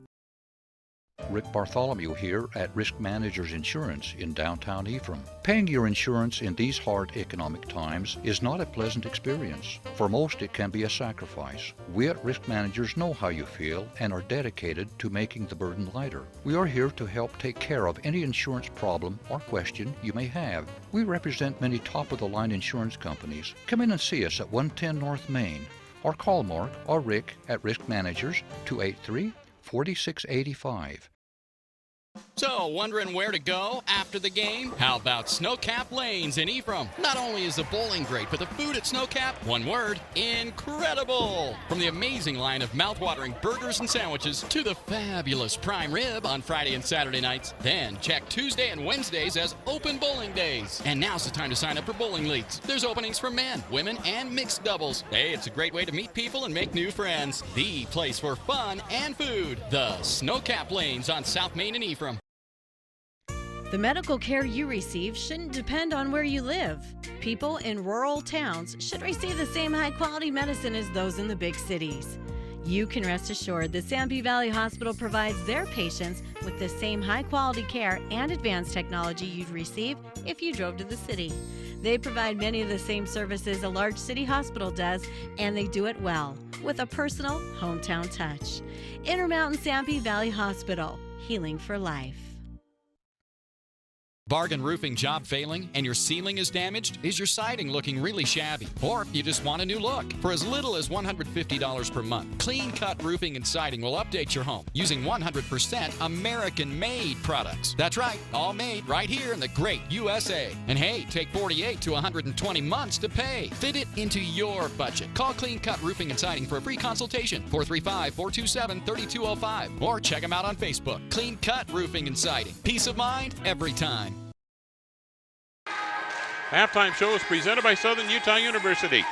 Rick Bartholomew here at Risk Managers Insurance in downtown Ephraim. Paying your insurance in these hard economic times is not a pleasant experience. For most, it can be a sacrifice. We at Risk Managers know how you feel and are dedicated to making the burden lighter. We are here to help take care of any insurance problem or question you may have. We represent many top-of-the-line insurance companies. Come in and see us at 110 North Main or call Mark or Rick at Risk Managers 283-4685. So, wondering where to go after the game? How about Snowcap Lanes in Ephraim? Not only is the bowling great, but the food at Snowcap, one word, incredible! From the amazing line of mouth-watering burgers and sandwiches to the fabulous prime rib on Friday and Saturday nights. Then check Tuesday and Wednesdays as open bowling days. And now's the time to sign up for bowling leagues. There's openings for men, women, and mixed doubles. Hey, it's a great way to meet people and make new friends. The place for fun and food. The Snowcap Lanes on South Main in Ephraim. The medical care you receive shouldn't depend on where you live. People in rural towns should receive the same high-quality medicine as those in the big cities. You can rest assured that Sanpete Valley Hospital provides their patients with the same high-quality care and advanced technology you'd receive if you drove to the city. They provide many of the same services a large city hospital does, and they do it well, with a personal, hometown touch. Intermountain Sanpete Valley Hospital, healing for life. Bargain roofing job failing and your ceiling is damaged? Is your siding looking really shabby? Or you just want a new look? For as little as $150 per month, Clean Cut Roofing and Siding will update your home using 100% American-made products. That's right, all made right here in the great USA. And hey, take 48 to 120 months to pay. Fit it into your budget. Call Clean Cut Roofing and Siding for a free consultation, 435-427-3205. Or check them out on Facebook. Clean Cut Roofing and Siding. Peace of mind every time. Halftime show is presented by Southern Utah University.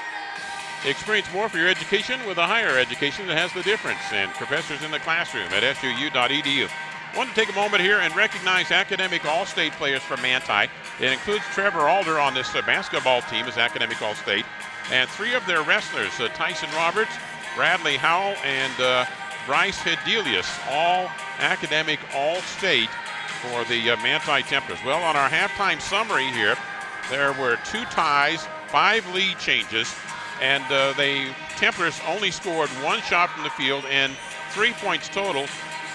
Experience more for your education with a higher education that has the difference, and professors in the classroom at suu.edu. I want to take a moment here and recognize academic All-State players from Manti. It includes Trevor Alder on this basketball team as academic All-State, and 3 of their wrestlers, Tyson Roberts, Bradley Howell, and Bryce Hedelius, all academic All-State for the Manti Templars. Well, on our halftime summary here, there were 2 ties, 5 lead changes, and the Templars only scored 1 shot from the field and 3 points total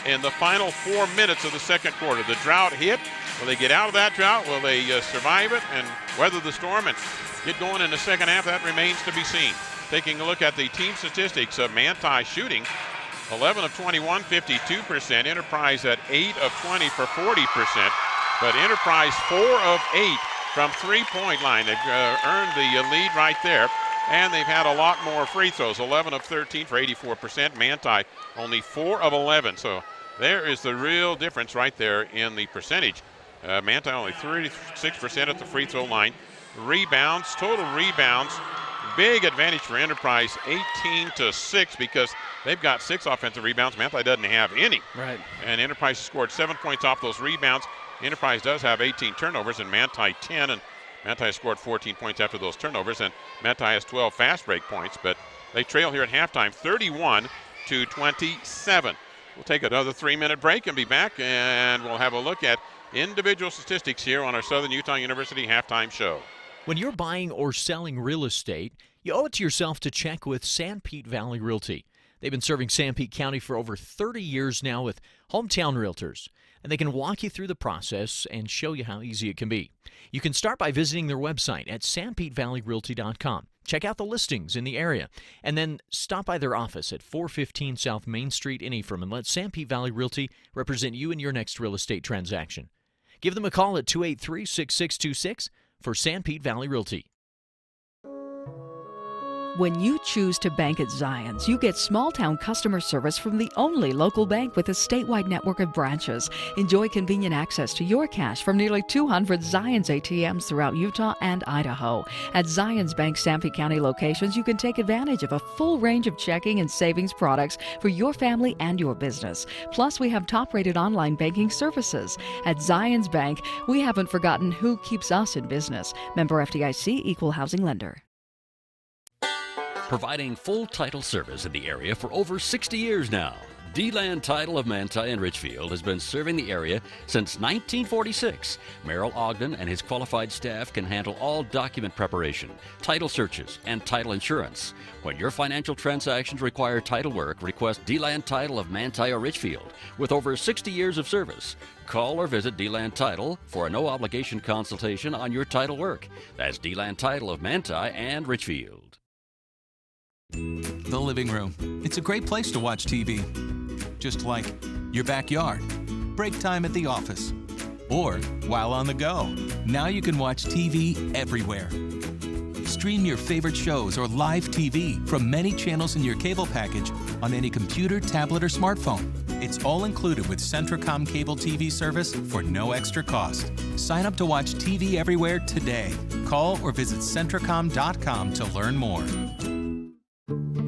in the final 4 minutes of the second quarter. The drought hit. Will they get out of that drought? Will they survive it and weather the storm and get going in the second half? That remains to be seen. Taking a look at the team statistics of Manti shooting, 11 of 21, 52%. Enterprise at 8 of 20 for 40%. But Enterprise 4 of 8 from three-point line. They've earned the lead right there, and they've had a lot more free throws, 11 of 13 for 84%. Manti only 4 of 11, so there is the real difference right there in the percentage. Manti only 36% at the free throw line. Rebounds, total rebounds, big advantage for Enterprise, 18-6, because they've got 6 offensive rebounds. Manti doesn't have any. Right. And Enterprise scored 7 points off those rebounds. Enterprise does have 18 turnovers and Manti 10, and Manti scored 14 points after those turnovers, and Manti has 12 fast break points, but they trail here at halftime 31-27. We'll take another 3-minute break and be back, and we'll have a look at individual statistics here on our Southern Utah University halftime show. When you're buying or selling real estate, you owe it to yourself to check with Sanpete Valley Realty. They've been serving Sanpete County for over 30 years now with hometown realtors, and they can walk you through the process and show you how easy it can be. You can start by visiting their website at sanpetevalleyrealty.com. Check out the listings in the area, and then stop by their office at 415 South Main Street in Ephraim and let Sanpete Valley Realty represent you in your next real estate transaction. Give them a call at 283-6626 for Sanpete Valley Realty. When you choose to bank at Zions, you get small-town customer service from the only local bank with a statewide network of branches. Enjoy convenient access to your cash from nearly 200 Zions ATMs throughout Utah and Idaho. At Zions Bank Sanpete County locations, you can take advantage of a full range of checking and savings products for your family and your business. Plus, we have top-rated online banking services. At Zions Bank, we haven't forgotten who keeps us in business. Member FDIC, Equal Housing Lender. Providing full title service in the area for over 60 years now. D-Land Title of Manti and Richfield has been serving the area since 1946. Merrill Ogden and his qualified staff can handle all document preparation, title searches, and title insurance. When your financial transactions require title work, request D-Land Title of Manti or Richfield. With over 60 years of service, call or visit D-Land Title for a no-obligation consultation on your title work. That's D-Land Title of Manti and Richfield. The living room. It's a great place to watch TV. Just like your backyard, break time at the office, or while on the go. Now you can watch TV everywhere. Stream your favorite shows or live TV from many channels in your cable package on any computer, tablet, or smartphone. It's all included with Centracom cable TV service for no extra cost. Sign up to watch TV everywhere today. Call or visit Centracom.com to learn more.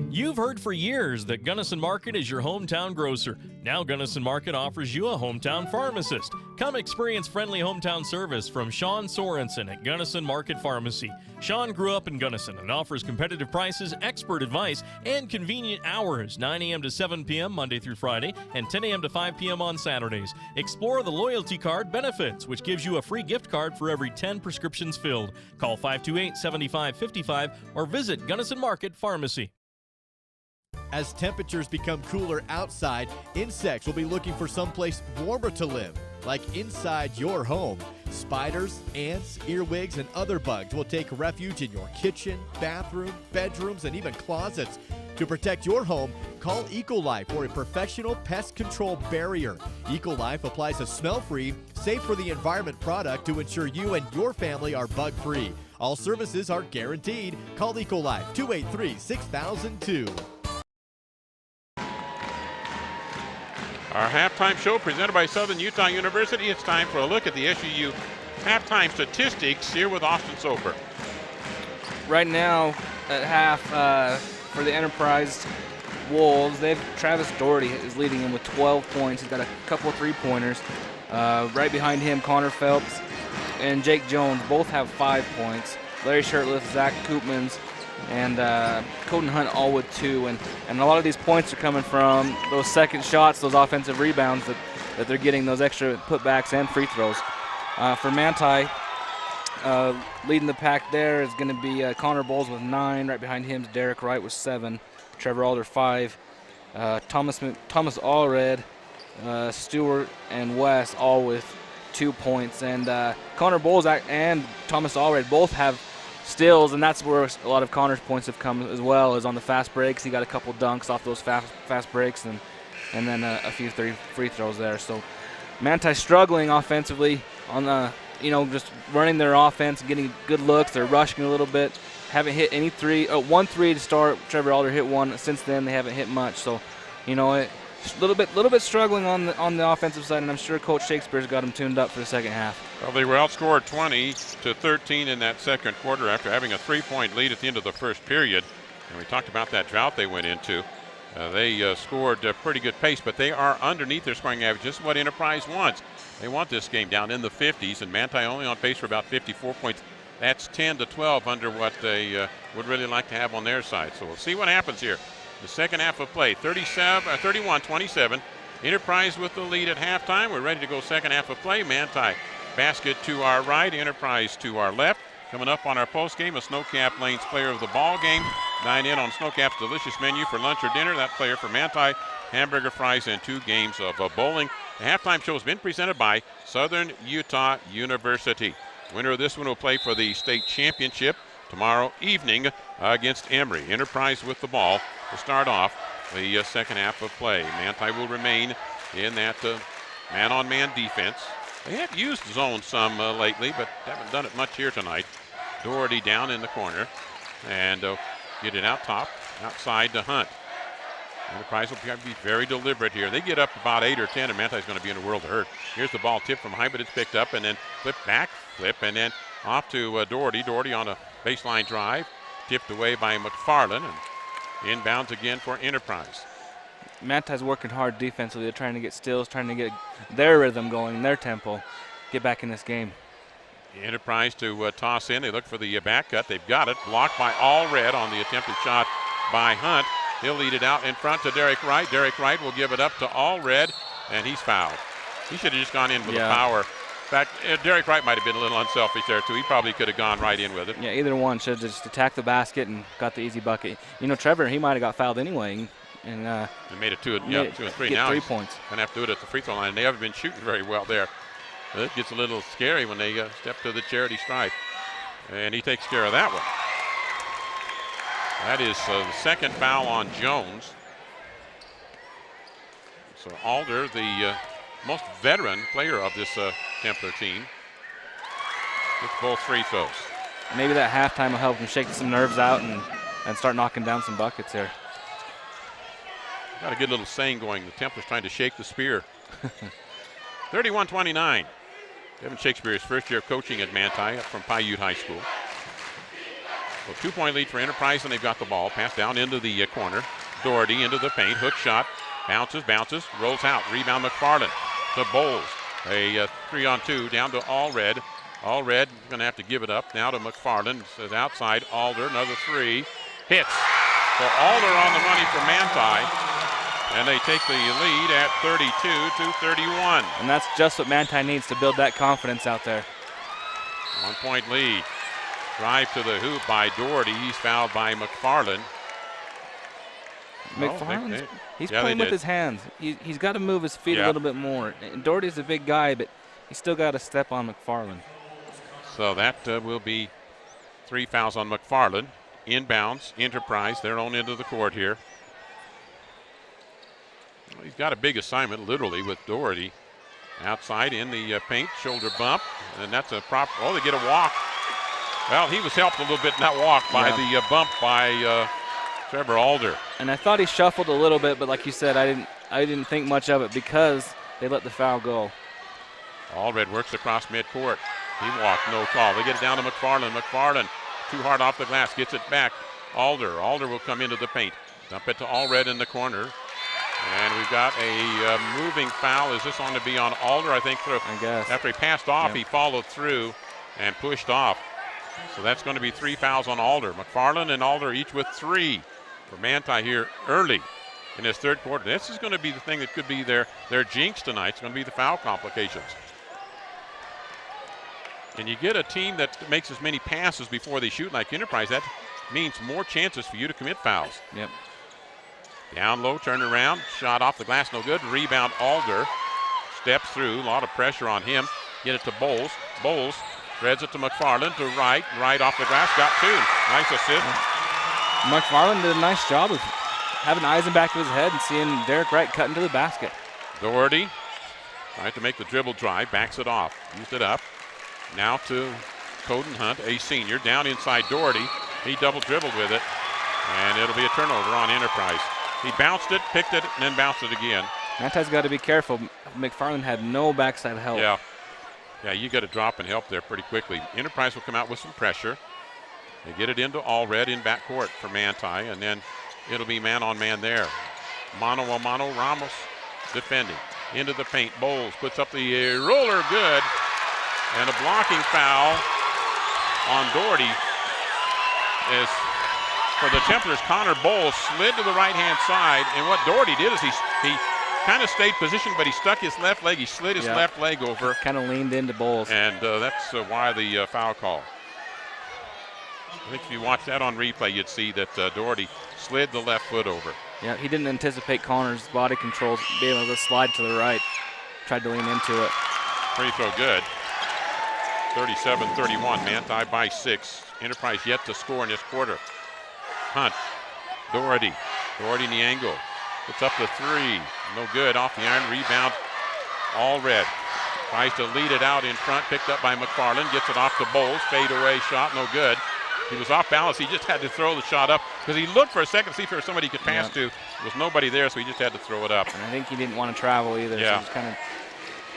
You've heard for years that Gunnison Market is your hometown grocer. Now Gunnison Market offers you a hometown pharmacist. Come experience friendly hometown service from Sean Sorensen at Gunnison Market Pharmacy. Sean grew up in Gunnison and offers competitive prices, expert advice, and convenient hours, 9 a.m. to 7 p.m. Monday through Friday and 10 a.m. to 5 p.m. on Saturdays. Explore the loyalty card benefits, which gives you a free gift card for every 10 prescriptions filled. Call 528-7555 or visit Gunnison Market Pharmacy. As temperatures become cooler outside, insects will be looking for someplace warmer to live, like inside your home. Spiders, ants, earwigs, and other bugs will take refuge in your kitchen, bathroom, bedrooms, and even closets. To protect your home, call Ecolife for a professional pest control barrier. Ecolife applies a smell-free, safe for the environment product to ensure you and your family are bug-free. All services are guaranteed. Call Ecolife 283-6002. Our halftime show presented by Southern Utah University. It's time for a look at the SUU halftime statistics here with Austin Soper. Right now at half for the Enterprise Wolves, Travis Doherty is leading them with 12 points. He's got a couple of three-pointers. Right behind him, Connor Phelps and Jake Jones both have 5 points. Larry Shirtliff, Zach Koopmans, and Coden Hunt all with 2, and a lot of these points are coming from those second shots, those offensive rebounds that they're getting, those extra putbacks and free throws. For Manti, leading the pack there is going to be Connor Bowles with 9. Right behind him is Derek Wright with 7. Trevor Alder 5. Thomas Allred, Stewart, and Wes all with 2 points. And Connor Bowles and Thomas Allred both have steals, and that's where a lot of Connor's points have come as well, as on the fast breaks. He got a couple dunks off those fast breaks, and then a few free throws there. So Manti struggling offensively on the, just running their offense, getting good looks. They're rushing a little bit. Haven't hit any one three to start. Trevor Alder hit one. Since then, they haven't hit much. So, a little bit struggling on the offensive side, and I'm sure Coach Shakespeare's got them tuned up for the second half. Well, they were outscored 20-13 in that second quarter after having a 3-point lead at the end of the first period. And we talked about that drought they went into. They scored a pretty good pace, but they are underneath their scoring average, just what Enterprise wants. They want this game down in the 50s, and Manti only on pace for about 54 points. That's 10-12 under what they would really like to have on their side. So we'll see what happens here. The second half of play, 31-27. Enterprise with the lead at halftime. We're ready to go second half of play. Manti basket to our right, Enterprise to our left. Coming up on our post game, a Snowcap Lanes player of the ball game. Dine in on Snowcap's delicious menu for lunch or dinner. That player for Manti, hamburger, fries, and 2 games of bowling. The halftime show has been presented by Southern Utah University. Winner of this one will play for the state championship tomorrow evening against Emory. Enterprise with the ball to start off the second half of play. Manti will remain in that man-on-man defense. They have used zone some lately, but haven't done it much here tonight. Doherty down in the corner, and get it out top, outside to Hunt. Enterprise will be very deliberate here. They get up about 8 or 10, and Manti's going to be in a world of hurt. Here's the ball tipped from high, but it's picked up, and then flip, and then off to Doherty. Doherty on a baseline drive, tipped away by McFarland, and inbounds again for Enterprise. Manti's working hard defensively. They're trying to get steals, trying to get their rhythm going, their tempo, get back in this game. Enterprise to toss in. They look for the back cut. They've got it. Blocked by Allred on the attempted shot by Hunt. He'll lead it out in front to Derek Wright. Derek Wright will give it up to Allred, and he's fouled. He should have just gone in with the power. In fact, Derek Wright might have been a little unselfish there, too. He probably could have gone right in with it. Yeah, either one should have just attacked the basket and got the easy bucket. You know, Trevor, he might have got fouled anyway. And they made it 2 and 3 now. 3 points. Going to have to do it at the free throw line. They haven't been shooting very well there. It gets a little scary when they step to the charity stripe. And he takes care of that one. That is the second foul on Jones. So Alder, the most veteran player of this Templar team, gets both free throws. Maybe that halftime will help him shake some nerves out and start knocking down some buckets here. Got a good little saying going. The Templars trying to shake the spear. 31-29. Kevin Shakespeare is first year coaching at Manti up from Paiute High School. So 2-point lead for Enterprise, and they've got the ball. Pass down into the corner. Doherty into the paint. Hook shot. Bounces, rolls out. Rebound McFarland to Bowles. A 3-on-2 down to Allred. Allred going to have to give it up now to McFarland. Says outside. Alder, another 3. Hits. So Alder on the money for Manti. And they take the lead at 32-31. And that's just what Manti needs to build that confidence out there. 1-point lead. Drive to the hoop by Doherty. He's fouled by McFarland. He's playing with his hands. He's got to move his feet a little bit more. And Doherty's a big guy, but he's still got to step on McFarland. So that will be 3 fouls on McFarland. Inbounds, Enterprise, their own end of the court here. Well, he's got a big assignment, literally, with Doherty. Outside in the paint, shoulder bump, and that's a prop. Oh, they get a walk. Well, he was helped a little bit in that walk by the bump by Trevor Alder. And I thought he shuffled a little bit, but like you said, I didn't think much of it because they let the foul go. Allred works across midcourt. He walked, no call. They get it down to McFarland. McFarland too hard off the glass, gets it back. Alder will come into the paint. Dump it to Allred in the corner. And we've got a moving foul. Is this on to be on Alder? I think I guess. After he passed off, he followed through and pushed off. So that's going to be 3 fouls on Alder. McFarland and Alder each with 3 for Manti here early in his third quarter. This is going to be the thing that could be their jinx tonight. It's going to be the foul complications. And you get a team that makes as many passes before they shoot like Enterprise. That means more chances for you to commit fouls. Yep. Down low, turn around, shot off the glass, no good. Rebound, Alder. Steps through, a lot of pressure on him. Get it to Bowles. Bowles threads it to McFarland to Wright. Wright off the glass, got 2. Nice assist. McFarland did a nice job of having eyes in the back of his head and seeing Derek Wright cut into the basket. Doherty tried to make the dribble drive, backs it off, used it up. Now to Coden Hunt, a senior, down inside Doherty. He double dribbled with it, and it'll be a turnover on Enterprise. He bounced it, picked it, and then bounced it again. Manti's got to be careful. McFarland had no backside help. Yeah, you got to drop and help there pretty quickly. Enterprise will come out with some pressure. They get it into Allred in backcourt for Manti, and then it'll be man-on-man there. Mano-a-mano, Ramos defending. Into the paint, Bowles puts up the roller, good. And a blocking foul on Doherty is for the Templars. Connor Bowles slid to the right-hand side, and what Doherty did is he kind of stayed positioned, but he stuck his left leg. He slid his left leg over. Kind of leaned into Bowles. And that's why the foul call. I think if you watch that on replay, you'd see that Doherty slid the left foot over. Yeah, he didn't anticipate Connor's body controls being able to slide to the right. Tried to lean into it. Free throw good. 37-31, Manti by 6. Enterprise yet to score in this quarter. Hunt, Doherty in the angle. Puts up the 3, no good. Off the iron, rebound, Allred. Tries to lead it out in front, picked up by McFarland. Gets it off to Bowles, fade away shot, no good. He was off balance, he just had to throw the shot up because he looked for a second to see if there was somebody he could pass to. There was nobody there, so he just had to throw it up. And I think he didn't want to travel either, so he just kind of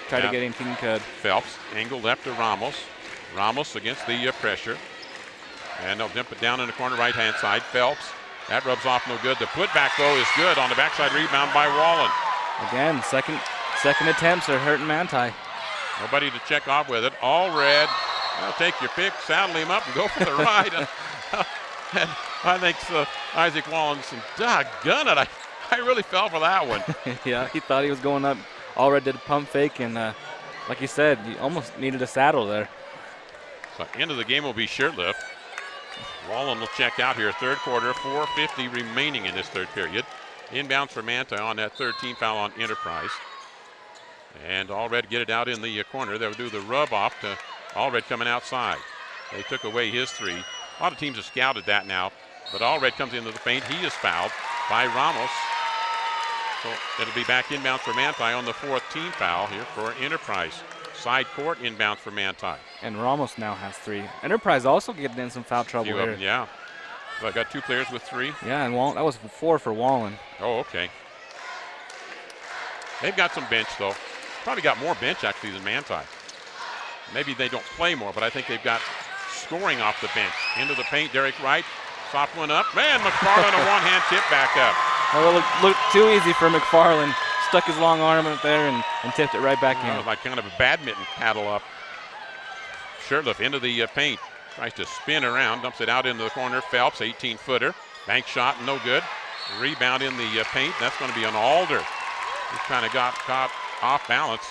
tried to get anything he could. Phelps, angle left to Ramos. Ramos against the pressure. And they'll dump it down in the corner right-hand side. Phelps, that rubs off no good. The putback, though, is good on the backside rebound by Wallen. Again, second attempts are hurting Manti. Nobody to check off with it. Allred, well, take your pick, saddle him up, and go for the ride. And I think Isaac Wallen said, doggone it, I really fell for that one. Yeah, he thought he was going up. Allred did a pump fake, and like you said, he almost needed a saddle there. So end of the game will be Shirtliff. Wallen will check out here, third quarter, 4:50 remaining in this third period. Inbounds for Manti on that third team foul on Enterprise. And Allred get it out in the corner. They'll do the rub off to Allred coming outside. They took away his 3. A lot of teams have scouted that now, but Allred comes into the paint. He is fouled by Ramos. So it'll be back inbounds for Manti on the 4th team foul here for Enterprise. Side court inbounds for Manti. And Ramos now has 3. Enterprise also getting in some foul trouble here. Them, yeah. So I got 2 players with 3. Yeah, and that was 4 for Wallen. Oh, okay. They've got some bench, though. Probably got more bench, actually, than Manti. Maybe they don't play more, but I think they've got scoring off the bench. Into the paint, Derek Wright. Soft one up. Man, McFarland, a one-hand tip back up. Oh, it looked too easy for McFarland. Stuck his long arm up there and tipped it right back in. That was like kind of a badminton paddle up. Shirtliff into the paint. Tries to spin around, dumps it out into the corner. Phelps, 18-footer. Bank shot, no good. Rebound in the paint. That's going to be an Alder. He kind of got caught off balance.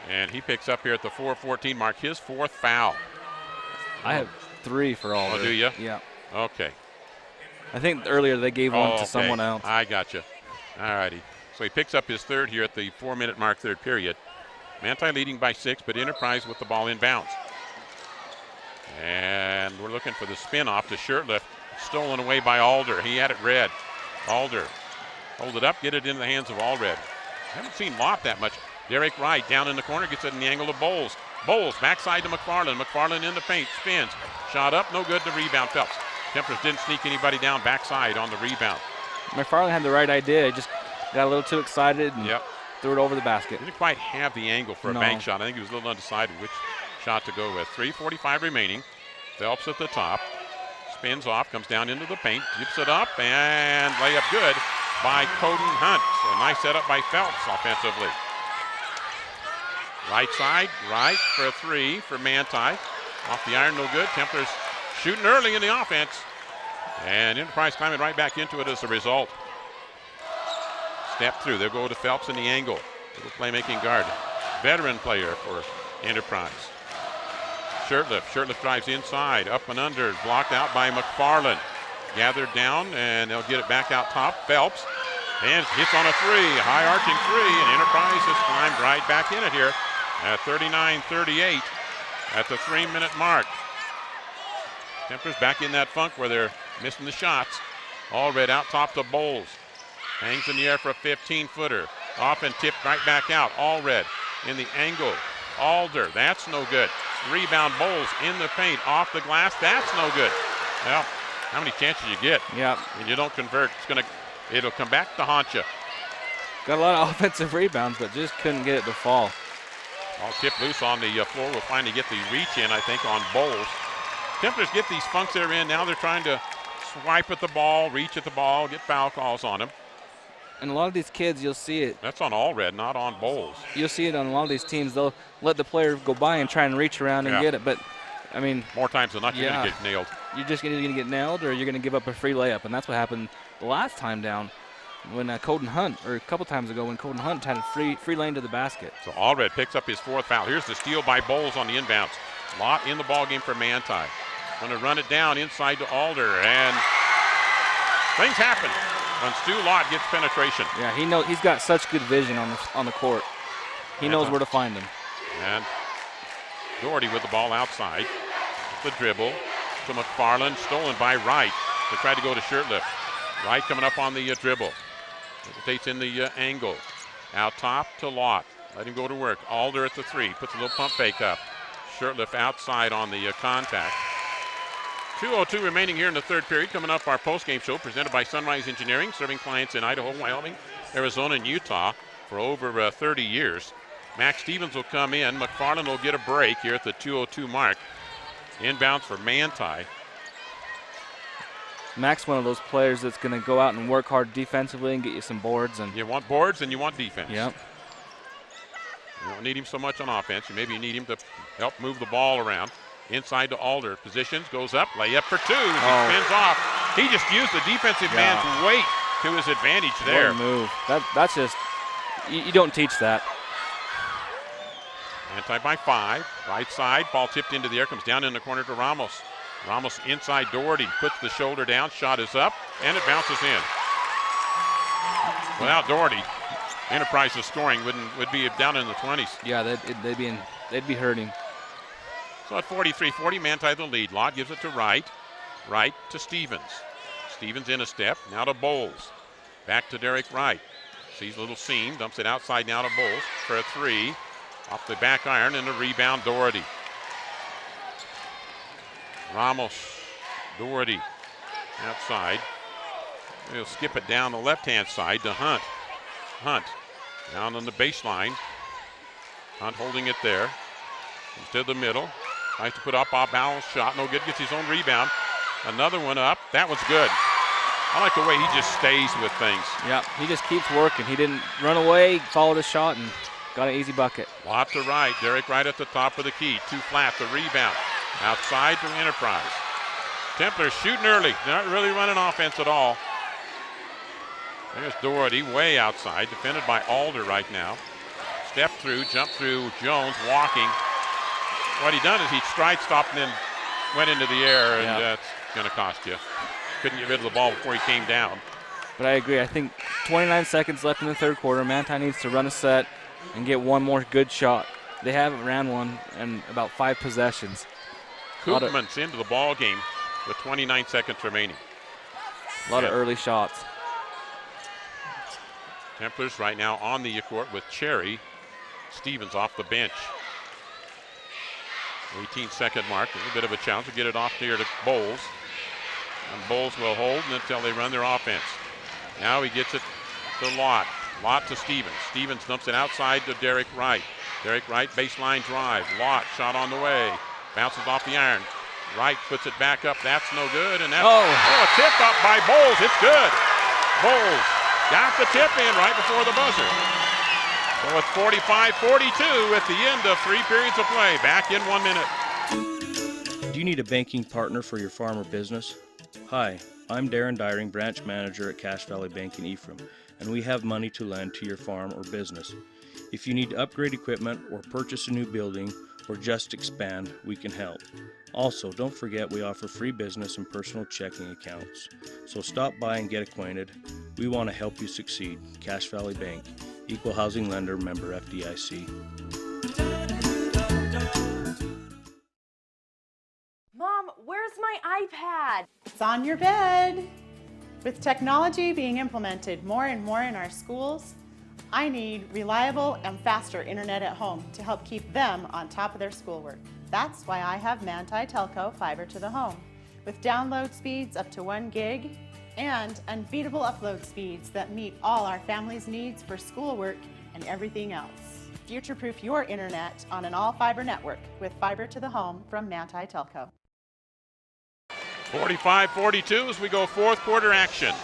And he picks up here at the 4:14 mark his 4th foul. I have 3 for Alder. Oh, do you? Yeah. Okay. I think earlier they gave one to someone else. I got you. All righty. So he picks up his 3rd here at the 4-minute mark, 3rd period. Manti leading by 6, but Enterprise with the ball inbounds. And we're looking for the spin off to Shirtliff. Stolen away by Alder. He had it red. Alder, hold it up, get it in the hands of Allred. Haven't seen Lott that much. Derek Wright down in the corner, gets it in the angle of Bowles. Bowles backside to McFarland. McFarland in the paint, spins. Shot up, no good to rebound Phelps. Templars didn't sneak anybody down backside on the rebound. McFarland had the right idea. He just got a little too excited and threw it over the basket. Didn't quite have the angle for a bank shot. I think he was a little undecided which shot to go with. 3:45 remaining. Phelps at the top. Spins off, comes down into the paint, keeps it up, and layup good by Coden Hunt. So nice setup by Phelps offensively. Right side, right for a 3 for Manti. Off the iron, no good. Templars shooting early in the offense. And Enterprise climbing right back into it as a result. Step through. They'll go to Phelps in the angle. Little playmaking guard. Veteran player for Enterprise. Shirtliff drives inside. Up and under. Blocked out by McFarland. Gathered down, and they'll get it back out top. Phelps. And hits on a 3. High arching 3. And Enterprise has climbed right back in it here at 39-38 at the 3-minute mark. Templars back in that funk where they're missing the shots. Allred out top to Bowles. Hangs in the air for a 15-footer. Off and tipped right back out. Allred in the angle. Alder, that's no good. Rebound Bowles in the paint. Off the glass, that's no good. Well, how many chances you get? Yeah. And you don't convert, it'll come back to haunt you. Got a lot of offensive rebounds, but just couldn't get it to fall. All tipped loose on the floor. We'll finally get the reach in, I think, on Bowles. Templars get these funks they're in. Now they're trying to swipe at the ball, reach at the ball, get foul calls on them. And a lot of these kids, you'll see it. That's on Allred, not on Bowles. You'll see it on a lot of these teams. They'll let the player go by and try and reach around and get it. But, I mean. More times than not, you're going to get nailed. You're just either going to get nailed or you're going to give up a free layup. And that's what happened the last time down. when Colton Hunt, or a couple times ago when Colton Hunt had a free lane to the basket. So Allred picks up his 4th foul. Here's the steal by Bowles on the inbounds. Lott in the ball game for Manti. Going to run it down inside to Alder, and things happen when Stu Lott gets penetration. Yeah, he's got such good vision on the court. He knows where to find him. And Doherty with the ball outside. The dribble to McFarland, stolen by Wright to try to go to Shirtliff. Wright coming up on the dribble. Hesitates in the angle. Out top to Lott. Let him go to work. Alder at the 3. Puts a little pump fake up. Shirtliff outside on the contact. 2:02 remaining here in the 3rd period. Coming up, our post-game show presented by Sunrise Engineering, serving clients in Idaho, Wyoming, Arizona, and Utah for over 30 years. Max Stevens will come in. McFarland will get a break here at the 2:02 mark. Inbounds for Manti. Max, one of those players that's going to go out and work hard defensively and get you some boards. And you want boards and you want defense. Yep. You don't need him so much on offense. Maybe you need him to help move the ball around. Inside to Alder. Positions, goes up, layup for 2. He spins off. He just used the defensive man's weight to his advantage there. What a move. That's just, you don't teach that. Manti by 5. Right side, ball tipped into the air, comes down in the corner to Ramos. Ramos inside Doherty, puts the shoulder down, shot is up, and it bounces in. Without Doherty, Enterprise's scoring would be down in the 20s. Yeah, they'd be hurting. So at 43-40, Manti the lead. Lott gives it to Wright. Wright to Stevens. Stevens in a step, now to Bowles. Back to Derek Wright. Sees a little seam, dumps it outside now to Bowles for a 3. Off the back iron and a rebound, Doherty. Ramos, Doherty, outside. He'll skip it down the left-hand side to Hunt. Hunt, down on the baseline. Hunt holding it there. Into the middle. Tries to put up a balance shot. No good, gets his own rebound. Another one up. That one's good. I like the way he just stays with things. Yeah, he just keeps working. He didn't run away, followed his shot, and got an easy bucket. Lott to Wright. Derek Wright at the top of the key. 2 flat, the rebound. Outside to Enterprise. Templars shooting early. They're not really running offense at all. There's Doherty way outside, defended by Alder right now. Step through, jump through, Jones walking. What he done is he stride stopped and then went into the air, and that's going to cost you. Couldn't get rid of the ball before he came down. But I agree. I think 29 seconds left in the 3rd quarter. Manti needs to run a set and get one more good shot. They haven't ran one in about 5 possessions. Koopman's into the ball game with 29 seconds remaining. A lot of early shots. Templars right now on the court with Cherry. Stevens off the bench. 18-second mark. A little bit of a challenge to get it off here to Bowles. And Bowles will hold until they run their offense. Now he gets it to Lott. Lott to Stevens. Stevens dumps it outside to Derek Wright. Derek Wright baseline drive. Lott shot on the way. Bounces off the iron. Wright puts it back up. That's no good. And that's a tip up by Bowles. It's good. Bowles got the tip in right before the buzzer. So it's 45-42 at the end of 3 periods of play. Back in 1 minute. Do you need a banking partner for your farm or business? Hi, I'm Darren Dyring, branch manager at Cache Valley Bank in Ephraim, and we have money to lend to your farm or business. If you need to upgrade equipment or purchase a new building or just expand, we can help. Also, don't forget we offer free business and personal checking accounts. So stop by and get acquainted. We want to help you succeed. Cache Valley Bank, Equal Housing Lender, member FDIC. Mom, where's my iPad? It's on your bed. With technology being implemented more and more in our schools, I need reliable and faster internet at home to help keep them on top of their schoolwork. That's why I have Manti Telco Fiber to the Home, with download speeds up to 1 gig and unbeatable upload speeds that meet all our family's needs for schoolwork and everything else. Future-proof your internet on an all-fiber network with Fiber to the Home from Manti Telco. 45-42 as we go 4th quarter action.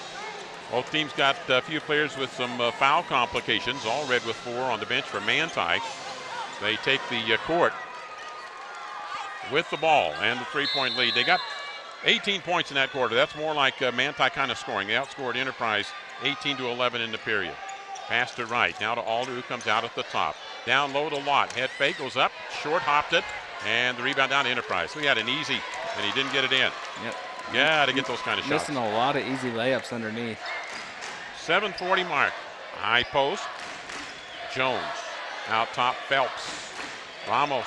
Both teams got a few players with some foul complications. Allred with 4 on the bench for Manti. They take the court with the ball and the 3-point lead. They got 18 points in that quarter. That's more like Manti kind of scoring. They outscored Enterprise 18-11 in the period. Pass to right, now to Alder, who comes out at the top. Down low to Lott, head fake, goes up, short hopped it, and the rebound down to Enterprise. So he had an easy, and he didn't get it in. Yep. Yeah, to get those kind of shots. Missing a lot of easy layups underneath. 7:40 mark. High post. Jones. Out top, Phelps. Ramos.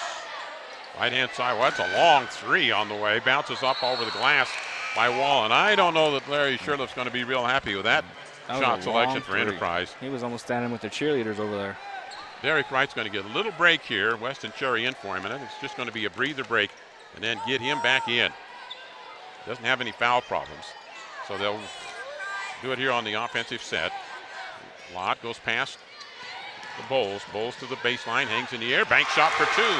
Right-hand side. Well, that's a long three on the way. Bounces up over the glass by Wall. And I don't know that Larry Sherliff's going to be real happy with that shot selection for Enterprise. He was almost standing with their cheerleaders over there. Derek Wright's going to get a little break here. Weston Cherry in for him. And it's just going to be a breather break and then get him back in. Doesn't have any foul problems. So they'll do it here on the offensive set. Lott goes past the Bowles. Bowles to the baseline, hangs in the air. Bank shot for two.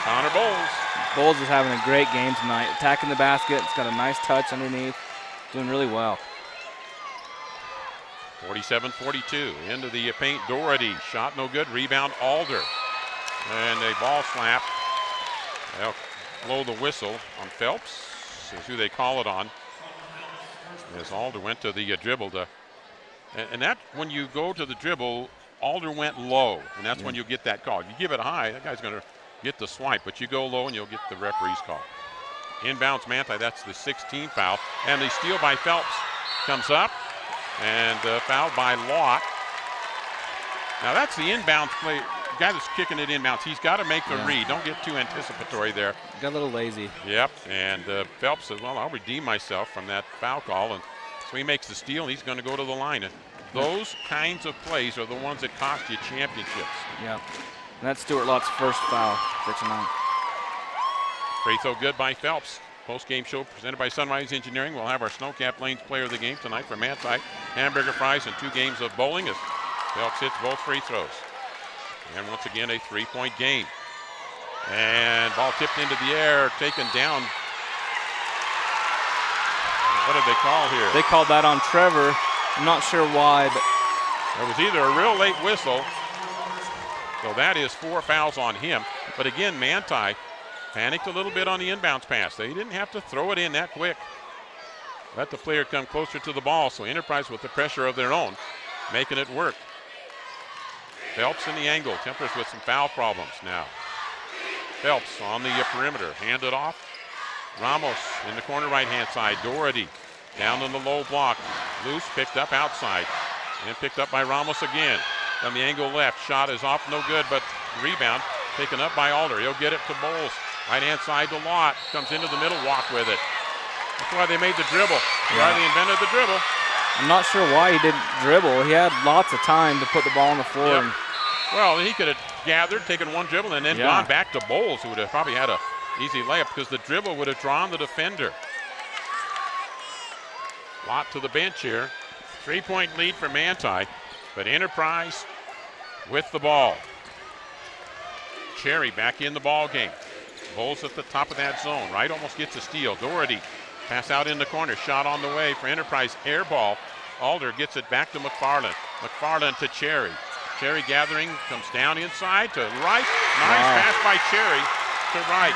Connor Bowles. Bowles is having a great game tonight. Attacking the basket. It's got a nice touch underneath. Doing really well. 47-42. Into the paint. Doherty. Shot no good. Rebound Alder. And a ball slap. They'll blow the whistle on Phelps. Is who they call it on. As Alder went to the dribble to, and that when you go to the dribble, Alder went low, and that's when you get that call. If you give it high, that guy's going to get the swipe, but you go low and you'll get the referee's call. Inbounds Manti, that's the 16th foul, and the steal by Phelps comes up, and fouled by Lott. Now that's the inbounds play. The guy that's kicking it inbounds, he's got to make the read. Don't get too anticipatory there. Got a little lazy. Yep, and Phelps says, well, I'll redeem myself from that foul call. And so he makes the steal, and he's going to go to the line. And those kinds of plays are the ones that cost you championships. Yeah, and that's Stuart Lott's first foul for tonight. Free throw good by Phelps. Post-game show presented by Sunrise Engineering. We'll have our Snowcap Lanes player of the game tonight for Manti. Hamburger fries and 2 games of bowling as Phelps hits both free throws. And once again, a 3-point game. And ball tipped into the air, taken down. What did they call here? They called that on Trevor. I'm not sure why, but there was either a real late whistle. So that is 4 fouls on him. But again, Manti panicked a little bit on the inbounds pass. They didn't have to throw it in that quick. Let the player come closer to the ball. So Enterprise with the pressure of their own, making it work. Phelps in the angle. Templars with some foul problems now. Phelps on the perimeter. Handed off. Ramos in the corner right-hand side. Doherty down in the low block. Loose, picked up outside. And picked up by Ramos again. From the angle left. Shot is off, no good, but rebound taken up by Alder. He'll get it to Bowles. Right-hand side to Lott. Comes into the middle, walk with it. That's why they made the dribble. Why they invented the dribble. I'm not sure why he didn't dribble. He had lots of time to put the ball on the floor. Yep. Well, he could have gathered, taken one dribble, and then gone back to Bowles, who would have probably had an easy layup because the dribble would have drawn the defender. Lott to the bench here. 3-point lead for Manti, but Enterprise with the ball. Cherry back in the ball game. Bowles at the top of that zone. Right almost gets a steal. Doherty pass out in the corner. Shot on the way for Enterprise. Air ball. Alder gets it back to McFarland. McFarland to Cherry. Cherry gathering, comes down inside to right. Nice pass by Cherry to right.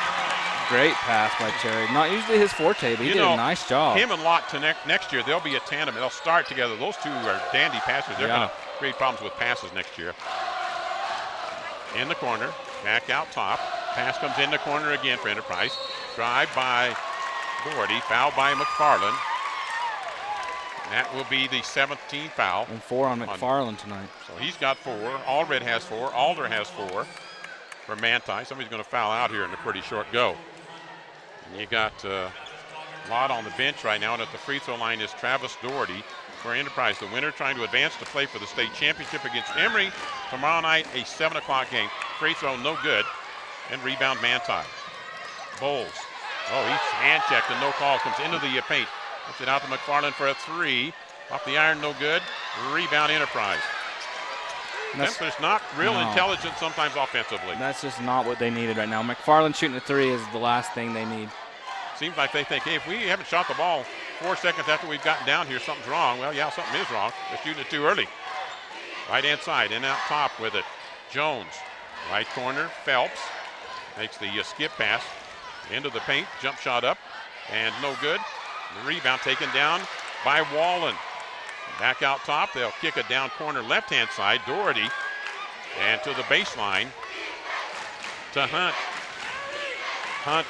Great pass by Cherry. Not usually his forte, but he did a nice job. Him and Lott to next year, they'll be a tandem. They'll start together. Those two are dandy passers. They're going to create problems with passes next year. In the corner, back out top. Pass comes in the corner again for Enterprise. Drive by Doherty, foul by McFarland. That will be the 17th foul. And 4 on McFarland tonight. So he's got 4. Allred has 4. Alder has 4 for Manti. Somebody's going to foul out here in a pretty short go. And you got Lott on the bench right now, and at the free throw line is Travis Doherty for Enterprise. The winner trying to advance to play for the state championship against Emory tomorrow night, a 7 o'clock game. Free throw no good, and rebound Manti. Bowles. Oh, he's hand checked and no call. Comes into the paint. Puts it out to McFarland for a 3. Off the iron, no good. Rebound Enterprise. Templars not real intelligent sometimes offensively. That's just not what they needed right now. McFarland shooting a 3 is the last thing they need. Seems like they think, hey, if we haven't shot the ball 4 seconds after we've gotten down here, something's wrong. Well, yeah, something is wrong. They're shooting it too early. Right-hand side, in out top with it. Jones. Right corner, Phelps. Makes the skip pass into the paint. Jump shot up, and no good. The rebound taken down by Wallen. Back out top, they'll kick it down corner left-hand side. Doherty, and to the baseline to Hunt. Hunt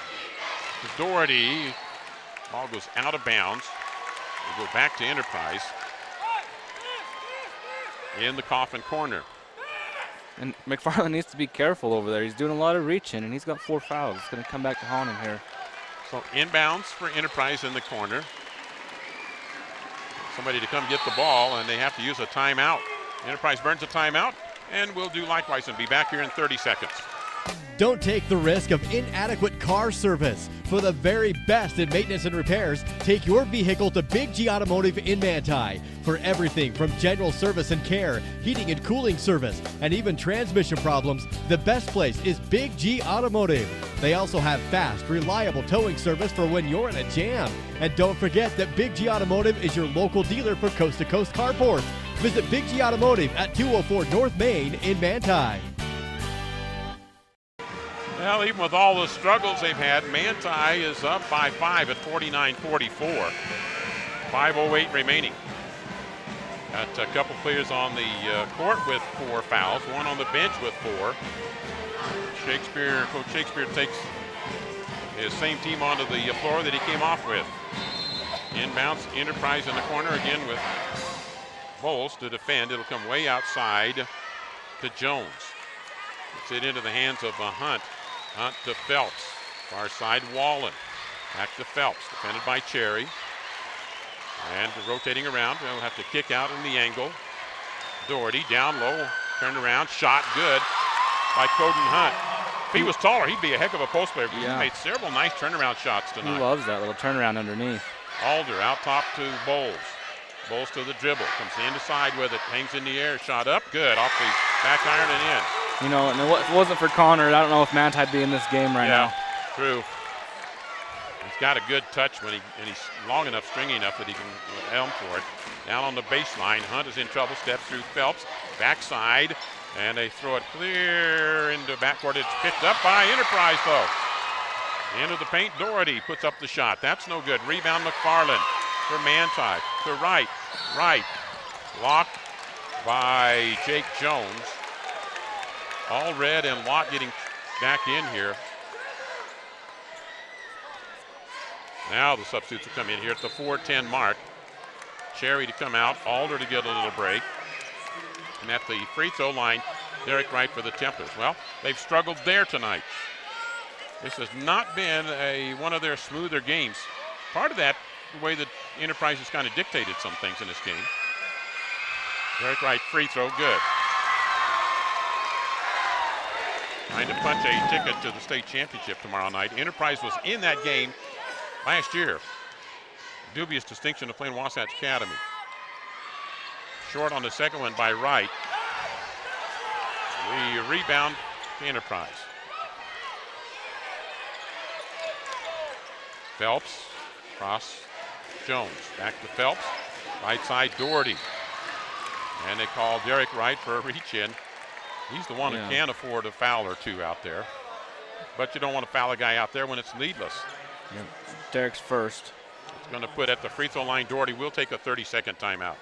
to Doherty. Ball goes out of bounds. We'll go back to Enterprise in the Coffin corner. And McFarland needs to be careful over there. He's doing a lot of reaching, and he's got 4 fouls. It's going to come back to haunt him here. So inbounds for Enterprise in the corner. Somebody to come get the ball, and they have to use a timeout. Enterprise burns a timeout, and we'll do likewise and be back here in 30 seconds. Don't take the risk of inadequate car service. For the very best in maintenance and repairs, take your vehicle to Big G Automotive in Manti. For everything from general service and care, heating and cooling service, and even transmission problems, the best place is Big G Automotive. They also have fast, reliable towing service for when you're in a jam. And don't forget that Big G Automotive is your local dealer for coast-to-coast carports. Visit Big G Automotive at 204 North Main in Manti. Well, even with all the struggles they've had, Manti is up by 5 at 49-44. 5:08 remaining. Got a couple players on the court with 4 fouls, one on the bench with 4. Coach Shakespeare takes his same team onto the floor that he came off with. Inbounds, Enterprise in the corner again with Bowles to defend. It'll come way outside to Jones. Gets it into the hands of Hunt. Hunt to Phelps. Far side, Wallen. Back to Phelps, defended by Cherry. And rotating around, they'll have to kick out in the angle. Doherty down low, turned around, shot good by Coden Hunt. If he was taller, he'd be a heck of a post player. He made several nice turnaround shots tonight. He loves that little turnaround underneath. Alder out top to Bowles. Bowles to the dribble, comes in the side with it, hangs in the air, shot up, good, off the back iron and in. You know, and if it wasn't for Connor, I don't know if Manti'd be in this game right now. True. He's got a good touch and he's long enough, stringy enough that he can elm for it. Down on the baseline, Hunt is in trouble, steps through Phelps, backside, and they throw it clear into backcourt. It's picked up by Enterprise, though. Into the paint, Doherty puts up the shot. That's no good. Rebound, McFarland for Manti. To Wright. Wright blocked by Jake Jones. Allred and Lott getting back in here. Now the substitutes will come in here at the 4:10 mark. Cherry to come out, Alder to get a little break. And at the free throw line, Derek Wright for the Templars. Well, they've struggled there tonight. This has not been one of their smoother games. Part of that, the way that Enterprise has kind of dictated some things in this game. Derek Wright free throw, good. Trying to punch a ticket to the state championship tomorrow night. Enterprise was in that game last year. Dubious distinction of playing Wasatch Academy. Short on the second one by Wright. The rebound to Enterprise. Phelps, cross Jones. Back to Phelps. Right side, Doherty. And they call Derek Wright for a reach in. He's the one who can afford a foul or two out there. But you don't want to foul a guy out there when it's leadless. Yep. Derek's first. It's going to put at the free throw line. Doherty will take a 30-second timeout.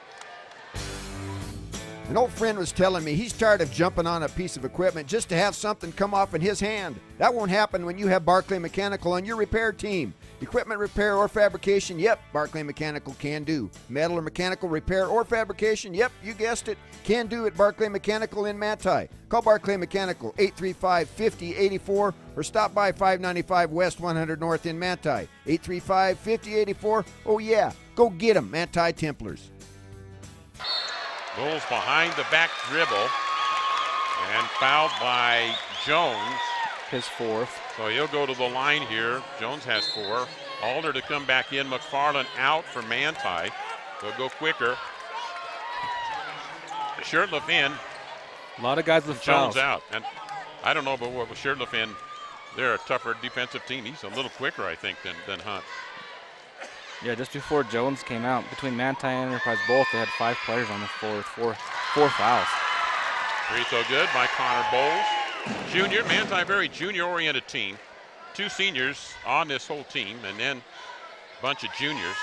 An old friend was telling me he's tired of jumping on a piece of equipment just to have something come off in his hand. That won't happen when you have Barclay Mechanical on your repair team. Equipment repair or fabrication, yep, Barclay Mechanical can do. Metal or mechanical repair or fabrication, yep, you guessed it, can do at Barclay Mechanical in Manti. Call Barclay Mechanical 835-5084 or stop by 595 West 100 North in Manti. 835-5084. Oh yeah, go get them, Manti Templars. Bowles behind the back dribble and fouled by Jones. His fourth. So he'll go to the line here. Jones has 4. Alder to come back in. McFarland out for Manti. They'll go quicker. Shirtliff in. A lot of guys with fouls. Jones out. And I don't know about what with Shirtliff in. They're a tougher defensive team. He's a little quicker, I think, than Hunt. Yeah, just before Jones came out, between Manti and Enterprise both, they had 5 players on the floor with four fouls. Free throw good by Connor Bowles. Junior, Manti, very junior-oriented team. 2 seniors on this whole team, and then a bunch of juniors.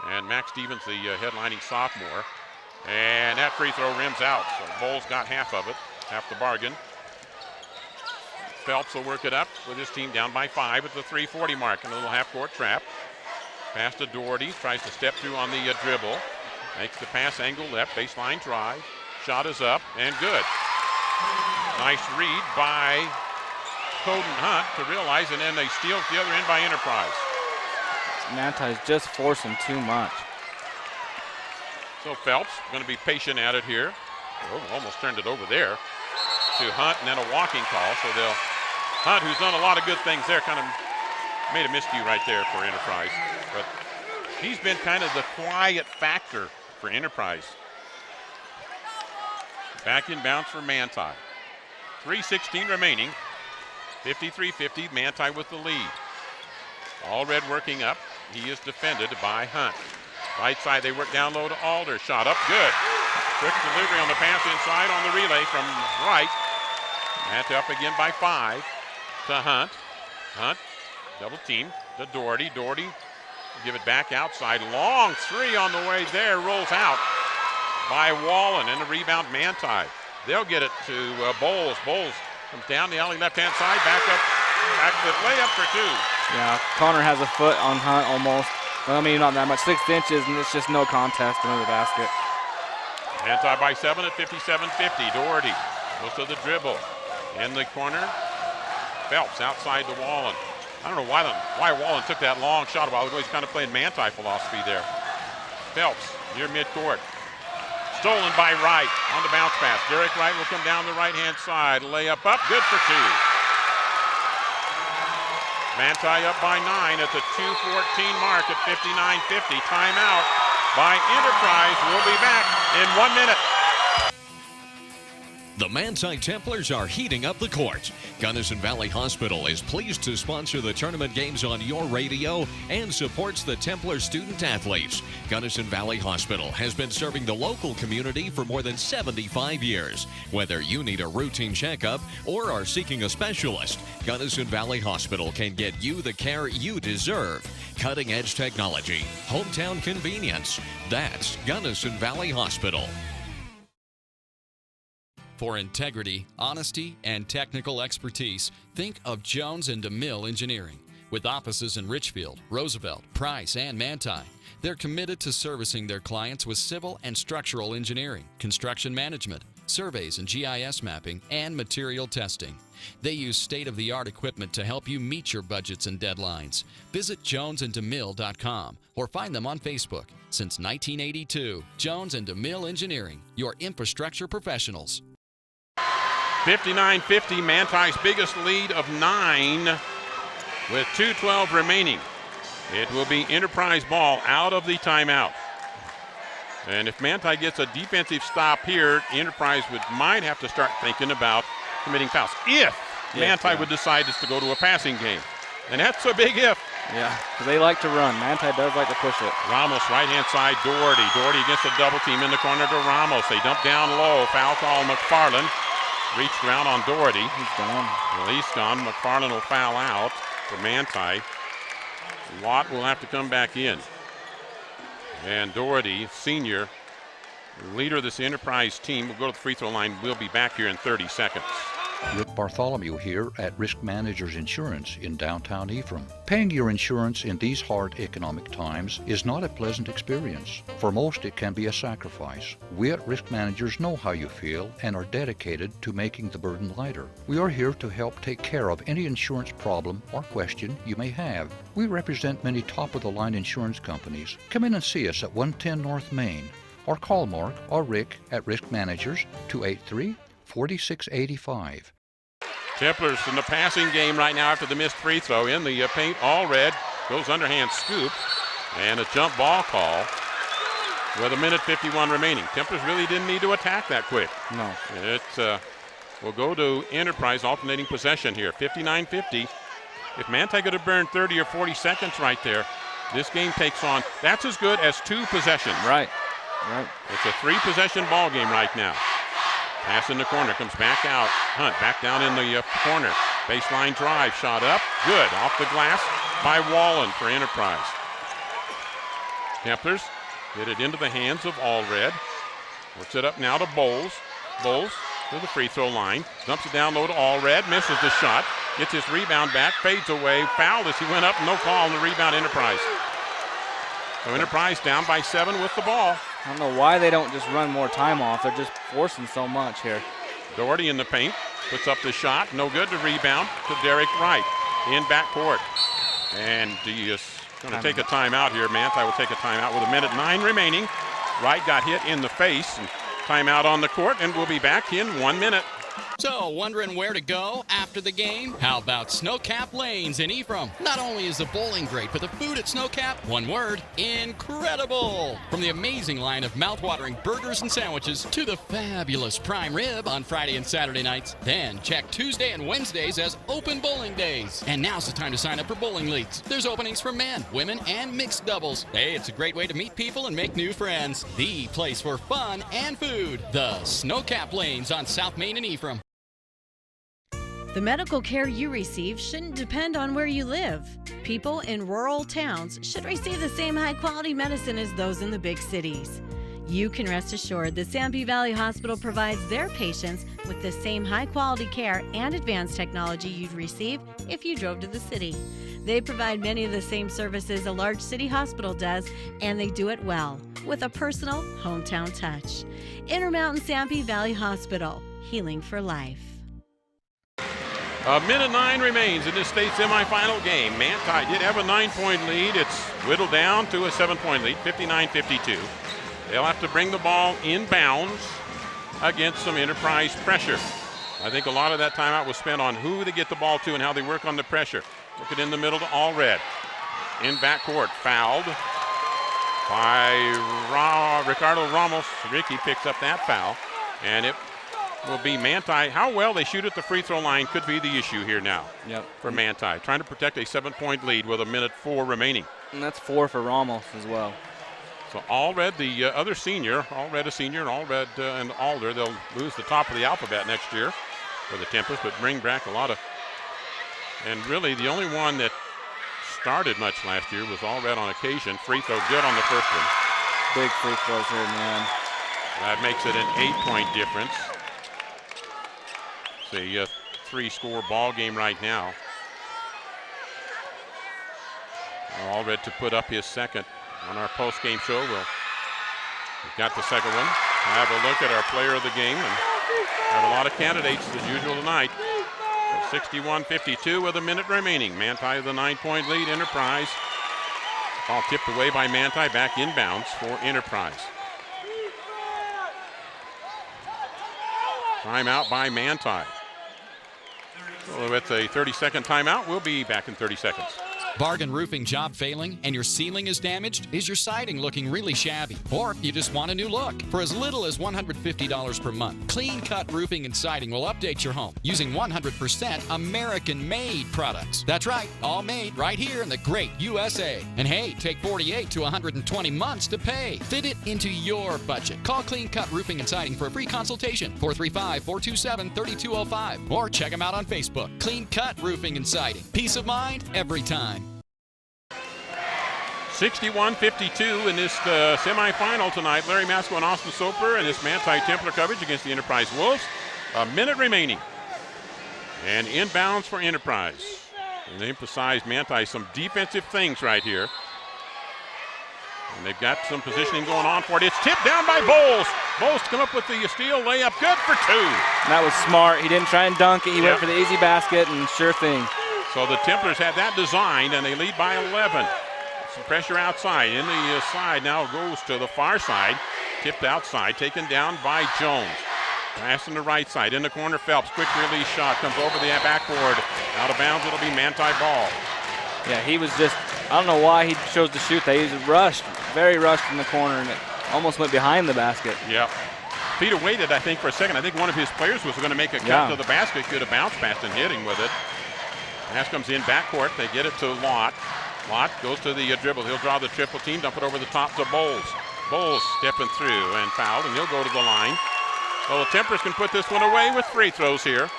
And Max Stevens, the headlining sophomore. And that free throw rims out. So Bowles got half of it, half the bargain. Phelps will work it up with his team down by 5 at the 3:40 mark. And a little half-court trap. Pass to Doherty, tries to step through on the dribble. Makes the pass angle left, baseline drive. Shot is up and good. Nice read by Coden Hunt to realize, and then they steal at the other end by Enterprise. Manti's just forcing too much. So Phelps going to be patient at it here. Oh, almost turned it over there to Hunt, and then a walking call. So Hunt, who's done a lot of good things there, kind of made a miscue right there for Enterprise. But he's been kind of the quiet factor for Enterprise. Back in bounds for Manti. 3:16 remaining. 53-50, Manti with the lead. Allred working up. He is defended by Hunt. Right side, they work down low to Alder. Shot up, good. Quick delivery on the pass inside on the relay from Wright. Manti up again by 5 to Hunt. Hunt, double team to Doherty. Doherty, give it back outside. Long three on the way there, rolls out by Wallen, and the rebound Manti. They'll get it to Bowles. Bowles comes down the alley left-hand side, back to the layup for 2. Yeah, Connor has a foot on Hunt almost. Well, I mean, not that much, 6 inches, and it's just no contest into the basket. Manti by 7 at 57-50. Doherty goes to the dribble. In the corner, Phelps outside to Wallen. I don't know why Wallen took that long shot a while ago. He's kind of playing Manti philosophy there. Phelps near midcourt. Stolen by Wright on the bounce pass. Derek Wright will come down the right-hand side. Layup up, good for 2. Manti up by 9 at the 2:14 mark at 59-50. Timeout by Enterprise. We'll be back in 1 minute. The Manti Templars are heating up the court. Gunnison Valley Hospital is pleased to sponsor the tournament games on your radio and supports the Templar student athletes. Gunnison Valley Hospital has been serving the local community for more than 75 years. Whether you need a routine checkup or are seeking a specialist, Gunnison Valley Hospital can get you the care you deserve. Cutting-edge technology, hometown convenience. That's Gunnison Valley Hospital. For integrity, honesty, and technical expertise, think of Jones & DeMille Engineering. With offices in Richfield, Roosevelt, Price, and Manti, they're committed to servicing their clients with civil and structural engineering, construction management, surveys and GIS mapping, and material testing. They use state-of-the-art equipment to help you meet your budgets and deadlines. Visit jonesanddemille.com or find them on Facebook. Since 1982, Jones & DeMille Engineering, your infrastructure professionals. 59-50, Manti's biggest lead of 9 with 2:12 remaining. It will be Enterprise ball out of the timeout. And if Manti gets a defensive stop here, Enterprise might have to start thinking about committing fouls. If Manti would decide just to go to a passing game. And that's a big if. Yeah, because they like to run. Manti does like to push it. Ramos, right-hand side, Doherty. Doherty against a double team in the corner to Ramos. They dump down low. Foul call, McFarland. Reached around on Doherty. He's gone. Well, he's gone. McFarland will foul out for Manti. Watt will have to come back in. And Doherty, senior, leader of this Enterprise team, will go to the free throw line. We'll be back here in 30 seconds. Rick Bartholomew here at Risk Managers Insurance in downtown Ephraim. Paying your insurance in these hard economic times is not a pleasant experience. For most, it can be a sacrifice. We at Risk Managers know how you feel and are dedicated to making the burden lighter. We are here to help take care of any insurance problem or question you may have. We represent many top-of-the-line insurance companies. Come in and see us at 110 North Main, or call Mark or Rick at Risk Managers 283-4685. Templars in the passing game right now after the missed free throw. In the paint, Allred goes underhand scoop and a jump ball call with 1:51 remaining. Templars really didn't need to attack that quick. No. It will go to Enterprise, alternating possession here. 59-50. If Manti could have burned 30 or 40 seconds right there, this game takes on. That's as good as 2 possessions. Right. It's a 3-possession ball game right now. Pass in the corner, comes back out. Hunt back down in the corner. Baseline drive, shot up, good. Off the glass by Wallen for Enterprise. Templars get it into the hands of Allred. Works it up now to Bowles. Bowles to the free throw line. Dumps it down low to Allred. Misses the shot. Gets his rebound back. Fades away. Fouled as he went up. No call on the rebound, Enterprise. So Enterprise down by 7 with the ball. I don't know why they don't just run more time off. They're just forcing so much here. Doherty in the paint. Puts up the shot. No good to rebound to Derek Wright. In backcourt. And he is going to take a timeout here. Manti will take a timeout with 1:09 remaining. Wright got hit in the face. And timeout on the court, and we'll be back in 1 minute. So, wondering where to go after the game? How about Snowcap Lanes in Ephraim? Not only is the bowling great, but the food at Snowcap, one word, incredible. From the amazing line of mouth-watering burgers and sandwiches to the fabulous prime rib on Friday and Saturday nights. Then check Tuesday and Wednesdays as open bowling days. And now's the time to sign up for bowling leagues. There's openings for men, women, and mixed doubles. Hey, it's a great way to meet people and make new friends. The place for fun and food. The Snowcap Lanes on South Main in Ephraim. The medical care you receive shouldn't depend on where you live. People in rural towns should receive the same high-quality medicine as those in the big cities. You can rest assured that Sanpete Valley Hospital provides their patients with the same high-quality care and advanced technology you'd receive if you drove to the city. They provide many of the same services a large city hospital does, and they do it well, with a personal, hometown touch. Intermountain Sanpete Valley Hospital, healing for life. 1:09 remains in this state semifinal game. Manti did have a 9-point lead. It's whittled down to a 7-point lead, 59-52. They'll have to bring the ball inbounds against some Enterprise pressure. I think a lot of that timeout was spent on who they get the ball to and how they work on the pressure. Look it in the middle to Allred. In backcourt, fouled by Ricardo Ramos. Ricky picks up that foul, and it will be Manti. How well they shoot at the free throw line could be the issue here now for Manti. Trying to protect a 7-point lead with 1:04 remaining. And that's 4 for Ramos as well. So Allred, the other senior, Allred a senior, and Allred and Alder, they'll lose the top of the alphabet next year for the Tempest, but bring back a lot of, and really the only one that started much last year was Allred on occasion. Free throw good on the first one. Big free throws here, man. That makes it an 8-point difference. It's a 3-score ball game right now. Allred to put up his second on our post-game show. We've got the second one. Have a look at our player of the game and have a lot of candidates as usual tonight. 61-52 with a minute remaining. Manti the 9-point lead. Enterprise. Ball tipped away by Manti. Back inbounds for Enterprise. Timeout by Manti. So with a 30-second timeout, we'll be back in 30 seconds. Bargain roofing job failing and your ceiling is damaged? Is your siding looking really shabby? Or you just want a new look? For as little as $150 per month, Clean Cut Roofing and Siding will update your home using 100% American-made products. That's right, all made right here in the great USA. And hey, take 48 to 120 months to pay. Fit it into your budget. Call Clean Cut Roofing and Siding for a free consultation, 435-427-3205. Or check them out on Facebook. Clean Cut Roofing and Siding. Peace of mind every time. 61-52 in this semifinal tonight. Larry Masco and Austin Soper in this Manti Templar coverage against the Enterprise Wolves. A minute remaining. And inbounds for Enterprise. And they emphasize Manti some defensive things right here. And they've got some positioning going on for it. It's tipped down by Bowles. Bowles come up with the steal layup. Good for 2. That was smart. He didn't try and dunk it. He went for the easy basket and sure thing. So the Templars had that designed, and they lead by 11. Some pressure outside. In the side now goes to the far side. Tipped outside, taken down by Jones. Pass on the right side. In the corner, Phelps. Quick release shot. Comes over the backboard. Out of bounds, it'll be Manti ball. Yeah, he was just, I don't know why he chose to shoot that. He was rushed, very rushed in the corner, and it almost went behind the basket. Yep. Peter waited, I think, for a second. I think one of his players was going to make a cut to the basket. Could have bounced past and hit him with it. Pass comes in backcourt. They get it to Lott. Lott goes to the dribble. He'll draw the triple team, dump it over the top to Bowles. Bowles stepping through and fouled, and he'll go to the line. So the Templars can put this one away with free throws here.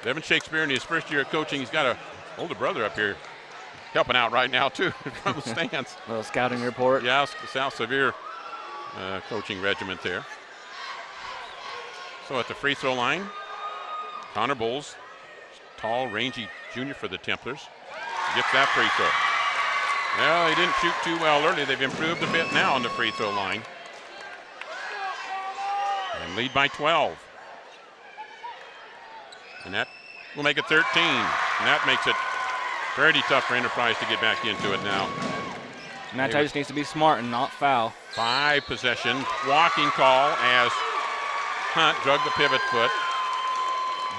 Devin Shakespeare in his first year of coaching, he's got an older brother up here. helping out right now, too, from the stands. A little scouting report. Yeah, South Sevier coaching regiment there. So at the free throw line, Connor Bowles, tall, rangy junior for the Templars, gets that free throw. Well, they didn't shoot too well early. They've improved a bit now on the free throw line. And lead by 12. And that will make it 13. And that makes it pretty tough for Enterprise to get back into it now. Manti just needs to be smart and not foul. 5 possession walking call as Hunt drug the pivot foot.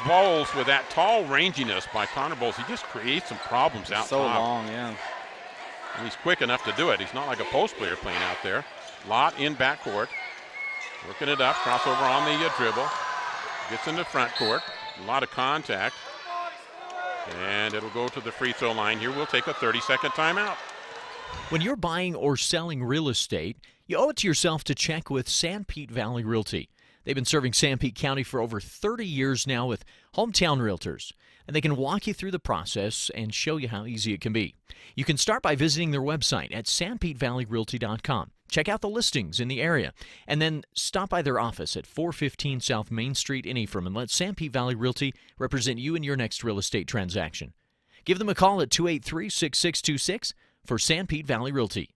Bowles with that tall ranginess by Connor Bowles. He just creates some problems out so top. long, yeah. And he's quick enough to do it. He's not like a post player playing out there. Lott in backcourt. Working it up. Crossover on the dribble. Gets into front court. A lot of contact. And it'll go to the free throw line here. We'll take a 30-second timeout. When you're buying or selling real estate, you owe it to yourself to check with San Pete Valley Realty. They've been serving San Pete County for over 30 years now with hometown realtors, and they can walk you through the process and show you how easy it can be. You can start by visiting their website at sanpetevalleyrealty.com. Check out the listings in the area, and then stop by their office at 415 South Main Street in Ephraim and let San Pete Valley Realty represent you in your next real estate transaction. Give them a call at 283-6626 for San Pete Valley Realty.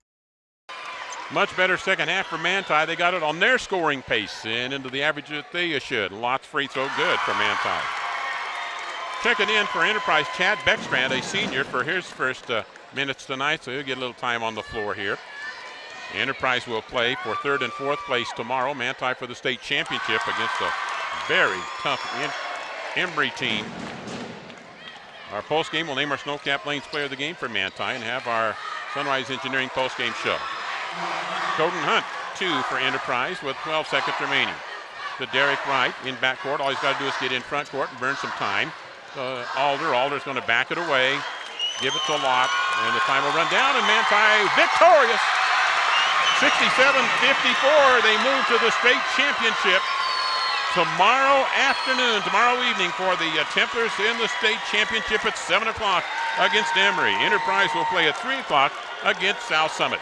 Much better second half for Manti. They got it on their scoring pace and into the average that they should. Lots free throw good for Manti. Checking in for Enterprise, Chad Beckstrand, a senior, for his first minutes tonight, so he'll get a little time on the floor here. Enterprise will play for 3rd and 4th place tomorrow. Manti for the state championship against a very tough Embry team. Our post game will name our Snowcap Lanes player of the game for Manti and have our Sunrise Engineering post game show. Coden Hunt, 2 for Enterprise with 12 seconds remaining. To Derek Wright in backcourt. All he's got to do is get in front court and burn some time. Alder's going to back it away, give it to Lott, and the time will run down, and Manti victorious. 67-54. They move to the state championship tomorrow evening for the Templars in the state championship at 7 o'clock against Emory. Enterprise will play at 3 o'clock against South Summit.